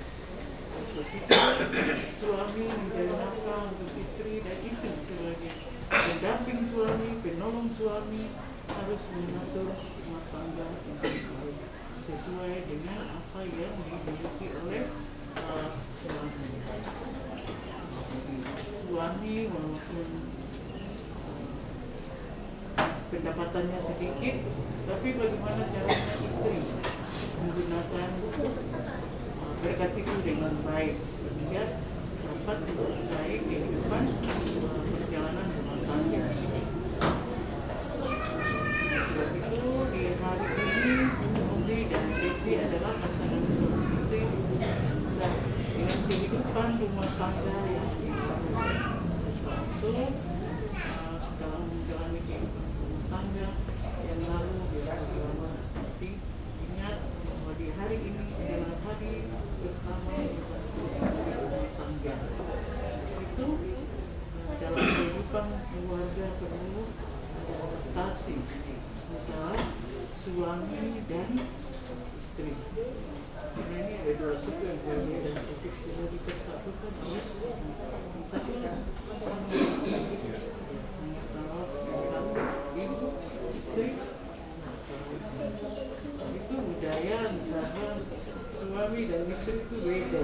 [SPEAKER 3] Suami menjadi nafkah untuk istri dan istri sebagai pendamping suami, penolong suami harus mengatur rumah tangga yang baik sesuai dengan apa yang dimiliki oleh suami. Suami walaupun pendapatannya sedikit, tapi bagaimana caranya istri menggunakan berkat itu dengan baik sehingga dapat disertai kehidupan perjalanan rumah tangga. Sebab itu di hari ini Mumbi dan Desti adalah pasangan suami istri dengan kehidupan rumah tangga yang itu dalam menjalani kehidupan rumah tangga yang lalu tapi ingat bahwa di hari ini adalah hari pertama rumah tangga. Itu dalam kehidupan keluarga perlu ada adaptasi antara suami dan istri. Karena ini ada dua suku yang berbeda dan tidak dipersatukan oleh ibu, istri. Itu budaya antara suami dan istri itu beda.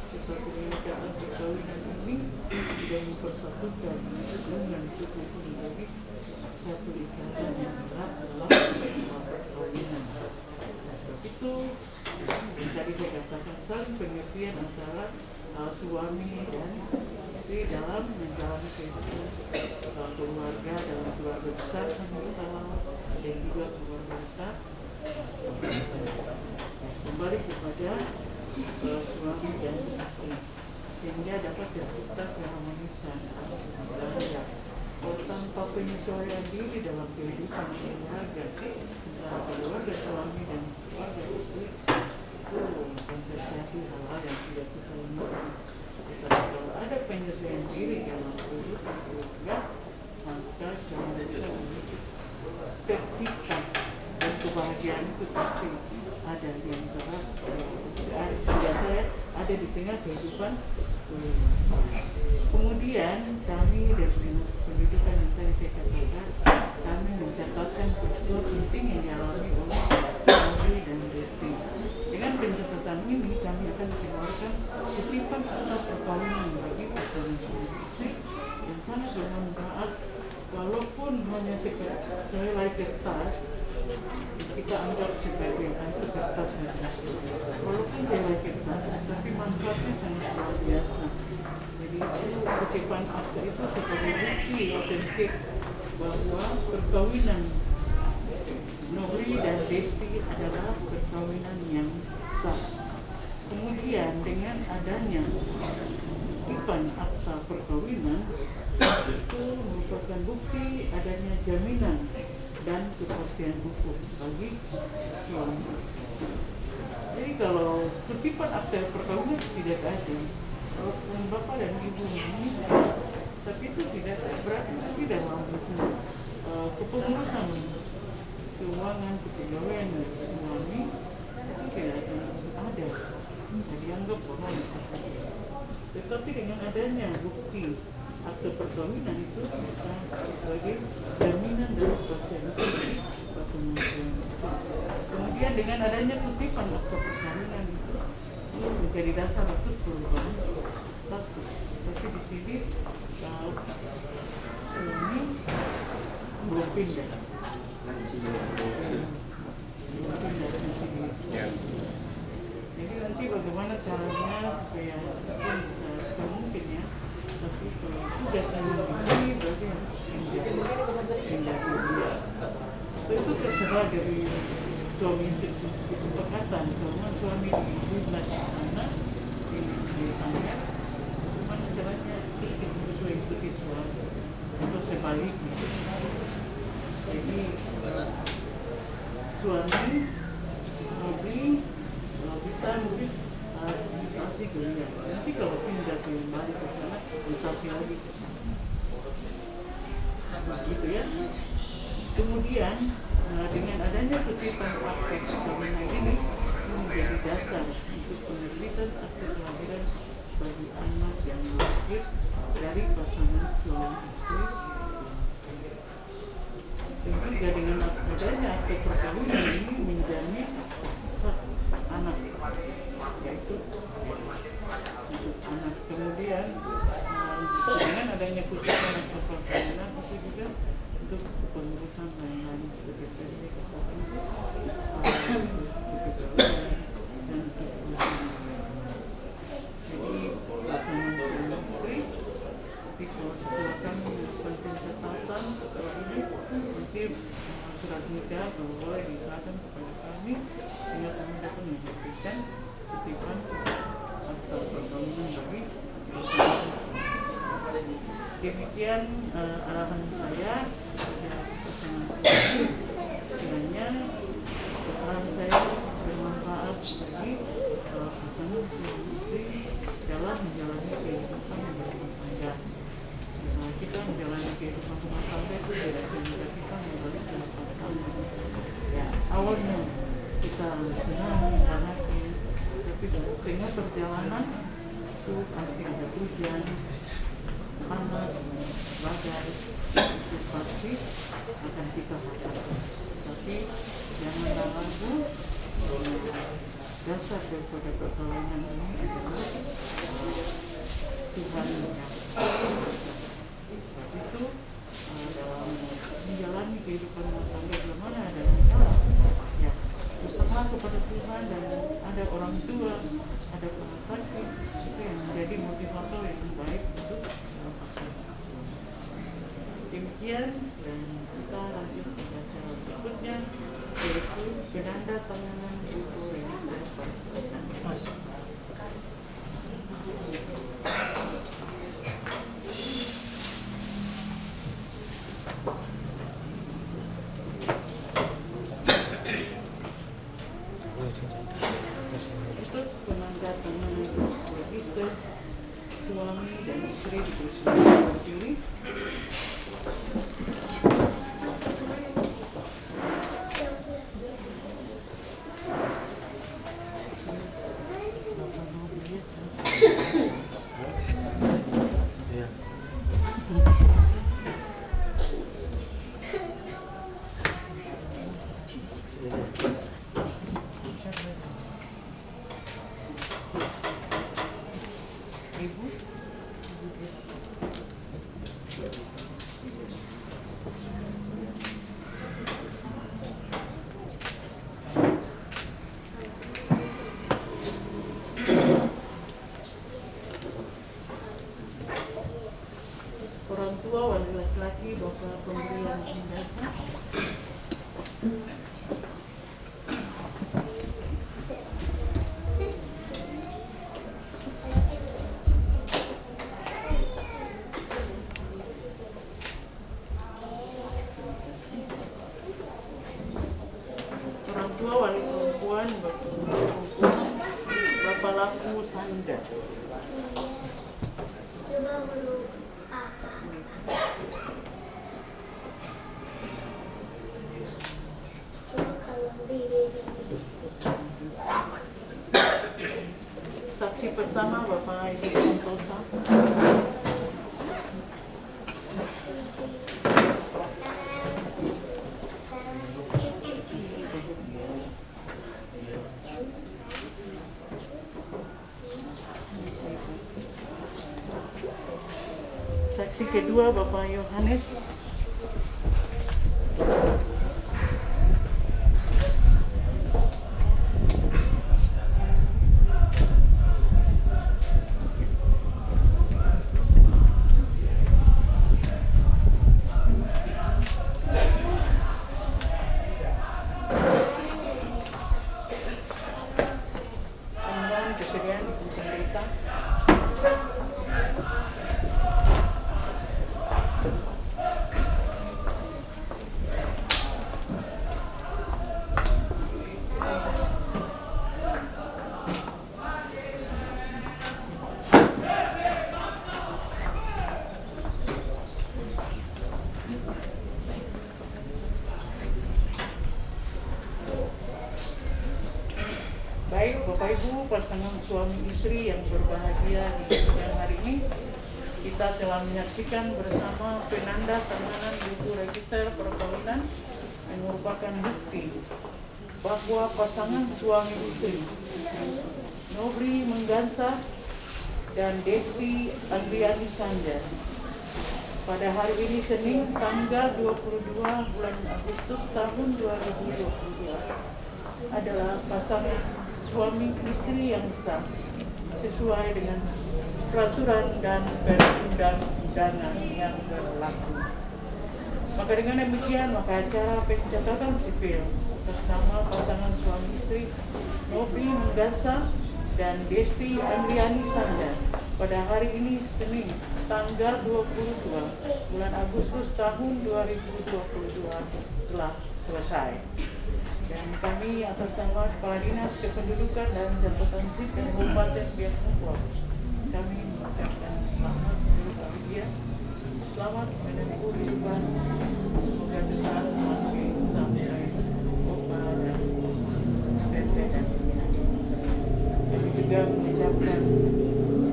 [SPEAKER 3] Sesuatu ikatan perkawinan ini tidak mempersatukan dengan suku itu menjadi satu ikatan yang berat dalam perkawinan. Itu tadi saya katakan saling pengertian antara suami dan istri dalam menjalani kehidupan keluarga dalam keluarga besar dan juga keluarga besar. Kembali kepada suami dan istri sehingga dapat tercipta keharmonisan. Kalau tanpa penyesuaian diri dalam kehidupan keluarga antara keluarga suami dan keluarga istri itu akan terjadi hal-hal yang tidak kita inginkan. Tetapi kalau ada penyesuaian diri dalam kehidupan keluarga, maka semua kita memiliki tercipta dan kebahagiaan itu pasti ada di antara ada di tengah kehidupan. Kemudian kami dari Dinas Pendidikan yang tadi saya katakan, kami mencatatkan peristiwa penting yang dialami oleh Nobri dan Desti. Dengan pencatatan ini kami akan mengeluarkan kutipan akta perkawinan bagi pasangan suami istri yang sangat bermanfaat. Walaupun hanya sehelai kertas, kita anggap sebagai kertas saja. Walaupun sehelai kertas, tapi manfaatnya sangat luar biasa. Jadi itu kutipan akta itu sebagai bukti otentik bahwa perkawinan Nobri dan Desti adalah perkawinan yang sah. Kemudian dengan adanya kutipan akta perkawinan itu merupakan bukti adanya jaminan dan kepastian hukum bagi suami istri. Jadi kalau kutipan akta perkawinan tidak ada, walaupun bapak dan ibu menikah, tapi itu tidak berarti tidak mampu kepengurusan keuangan kepegawaian dari suami itu tidak ada, dianggap bahwa seperti itu. Tetapi dengan adanya bukti akte perkawinan itu sebagai jaminan dan kepastian hukum bagi pasangan suami. Kemudian dengan adanya kutipan akte perkawinan itu menjadi dasar untuk perubahan status. Tapi di sini suami belum pindah. Jadi nanti bagaimana caranya supaya bisa mungkin ya. Tapi kalau sudah ini berarti harus pindah dia. Itu terserah dari suami istri kesepakatan. Kalau suami di sana ditanya bagaimana caranya istri mengikuti suami atau sebaliknya. Jadi suami Nobri kalau bisa mungkin mutasi kuliah. Nanti kalau pindah kembali ke sana mutasi lagi. Gitu ya. Kemudian dengan adanya kutipan akte perkawinan ini menjadi dasar untuk penerbitan akte kelahiran bagi anak yang lahir dari pasangan suami istri. Dan juga dengan adanya akte perkawinan ini menjamin hak anak, yaitu untuk anak. Kemudian dengan adanya kutipan akte perkawinan itu juga untuk kepengurusan lain-lain seperti tadi katakan kepegawaian dan kepengurusan lain-lain. Jadi pasangan suami istri ketika silakan melakukan pencatatan setelah ini nanti surat nikah bahwa diserahkan kepada kami sehingga kami dapat memberikan kutipan akta perkawinan bagi pasangan. Demikian arahan saya kepada pasangan suami. Kiranya arahan saya bermanfaat bagi pasangan suami istri dalam menjalani kehidupan berumah tangga. Kita menjalani kehidupan rumah tangga itu tidak sehingga kita membalik ke pasangan. Ya, awalnya kita senang, bahagia, tapi dengan perjalanan itu pasti ada hujan, panas, badai, itu pasti akan kita hadapi. Tapi jangan ragu, dasar daripada perkawinan ini adalah Tuhan yang sebab itu dalam menjalani kehidupan rumah tangga bila mana ada masalah, ya berserah kepada Tuhan dan ada orang tua, ada saksi, itu yang menjadi motivator yang baik untuk pasangan. Demikian, dan kita lanjut ke acara berikutnya, yaitu penanda tanganan buku register pernikahan. Itu penanda tanganan buku register suami dan istri dipersilakan berdiri. Orang tua, wali laki-laki, bapak pemberian ijazah. Orang tua, wali perempuan, bapak laku Sanda. Saksi pertama Bapak Ibu Santosa. Saksi kedua Bapak Yohanes. Kesediaan Ibu Pendeta. Baik Bapak Ibu, pasangan suami istri yang berbahagia di siang hari ini, kita telah menyaksikan bersama penanda tanganan buku register perkawinan yang merupakan bukti bahwa pasangan suami istri Nobri Menggansa dan Desti Andriani Sanda pada hari ini Senin tanggal 22 bulan Agustus tahun 2022 adalah pasangan suami istri yang sah sesuai dengan peraturan dan perundang-undangan yang berlaku. Maka dengan demikian, maka acara pencatatan sipil atas nama pasangan suami istri Nobri Menggansa dan Desti Andriani Sanda pada hari ini Senin tanggal 22 bulan Agustus tahun 2022 telah selesai. Dan kami atas nama Kepala Dinas Kependudukan dan Catatan Sipil Kabupaten Biak Numfor, kami mengucapkan selamat untuk dia, selamat menempuh kehidupan, semoga besar semakin sampai opa dan dan kami juga mengucapkan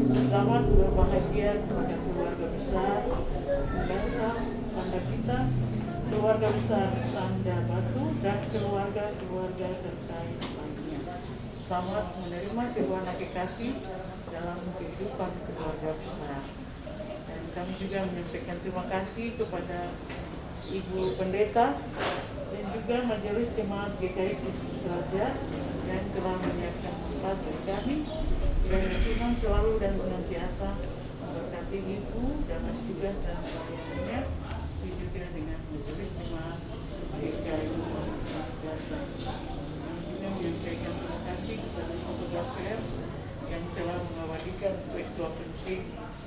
[SPEAKER 3] selamat berbahagia kepada keluarga besar bangsa Sanda kita, keluarga besar Sanda Batu dan keluarga terkait lainnya. selamat menerima kedua anak kekasih dalam kehidupan keluarga besar. Dan kami juga menyampaikan terima kasih kepada Ibu Pendeta dan juga Majelis Jemaat GKI Kristus Raja yang telah menyiapkan tempat bagi kami. Dan Tuhan selalu dan senantiasa memberkati Ibu dalam tugas dan pelayanannya, juga dengan Majelis Jemaat GKI Kristus Raja. Kami juga menyampaikan terima kasih kepada fotografer yang telah mengabadikan peristiwa penting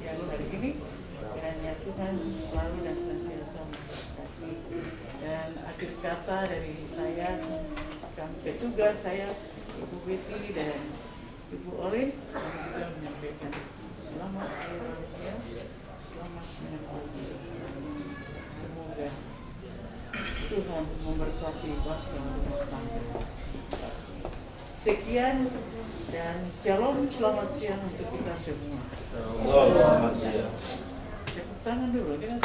[SPEAKER 3] yang hari ini. Kiranya Tuhan selalu dan senantiasa memberkati. Dan akhir kata dari saya, kami petugas saya, Ibu Betty dan Ibu Olin, kami juga menyampaikan selamat hari raya, selamat menikmati. Semoga Tuhan memberkati bangsa dan sekian dan shalom, selamat siang untuk kita semua.
[SPEAKER 4] Selamat siang.
[SPEAKER 3] Tepuk tangan dulu, jangan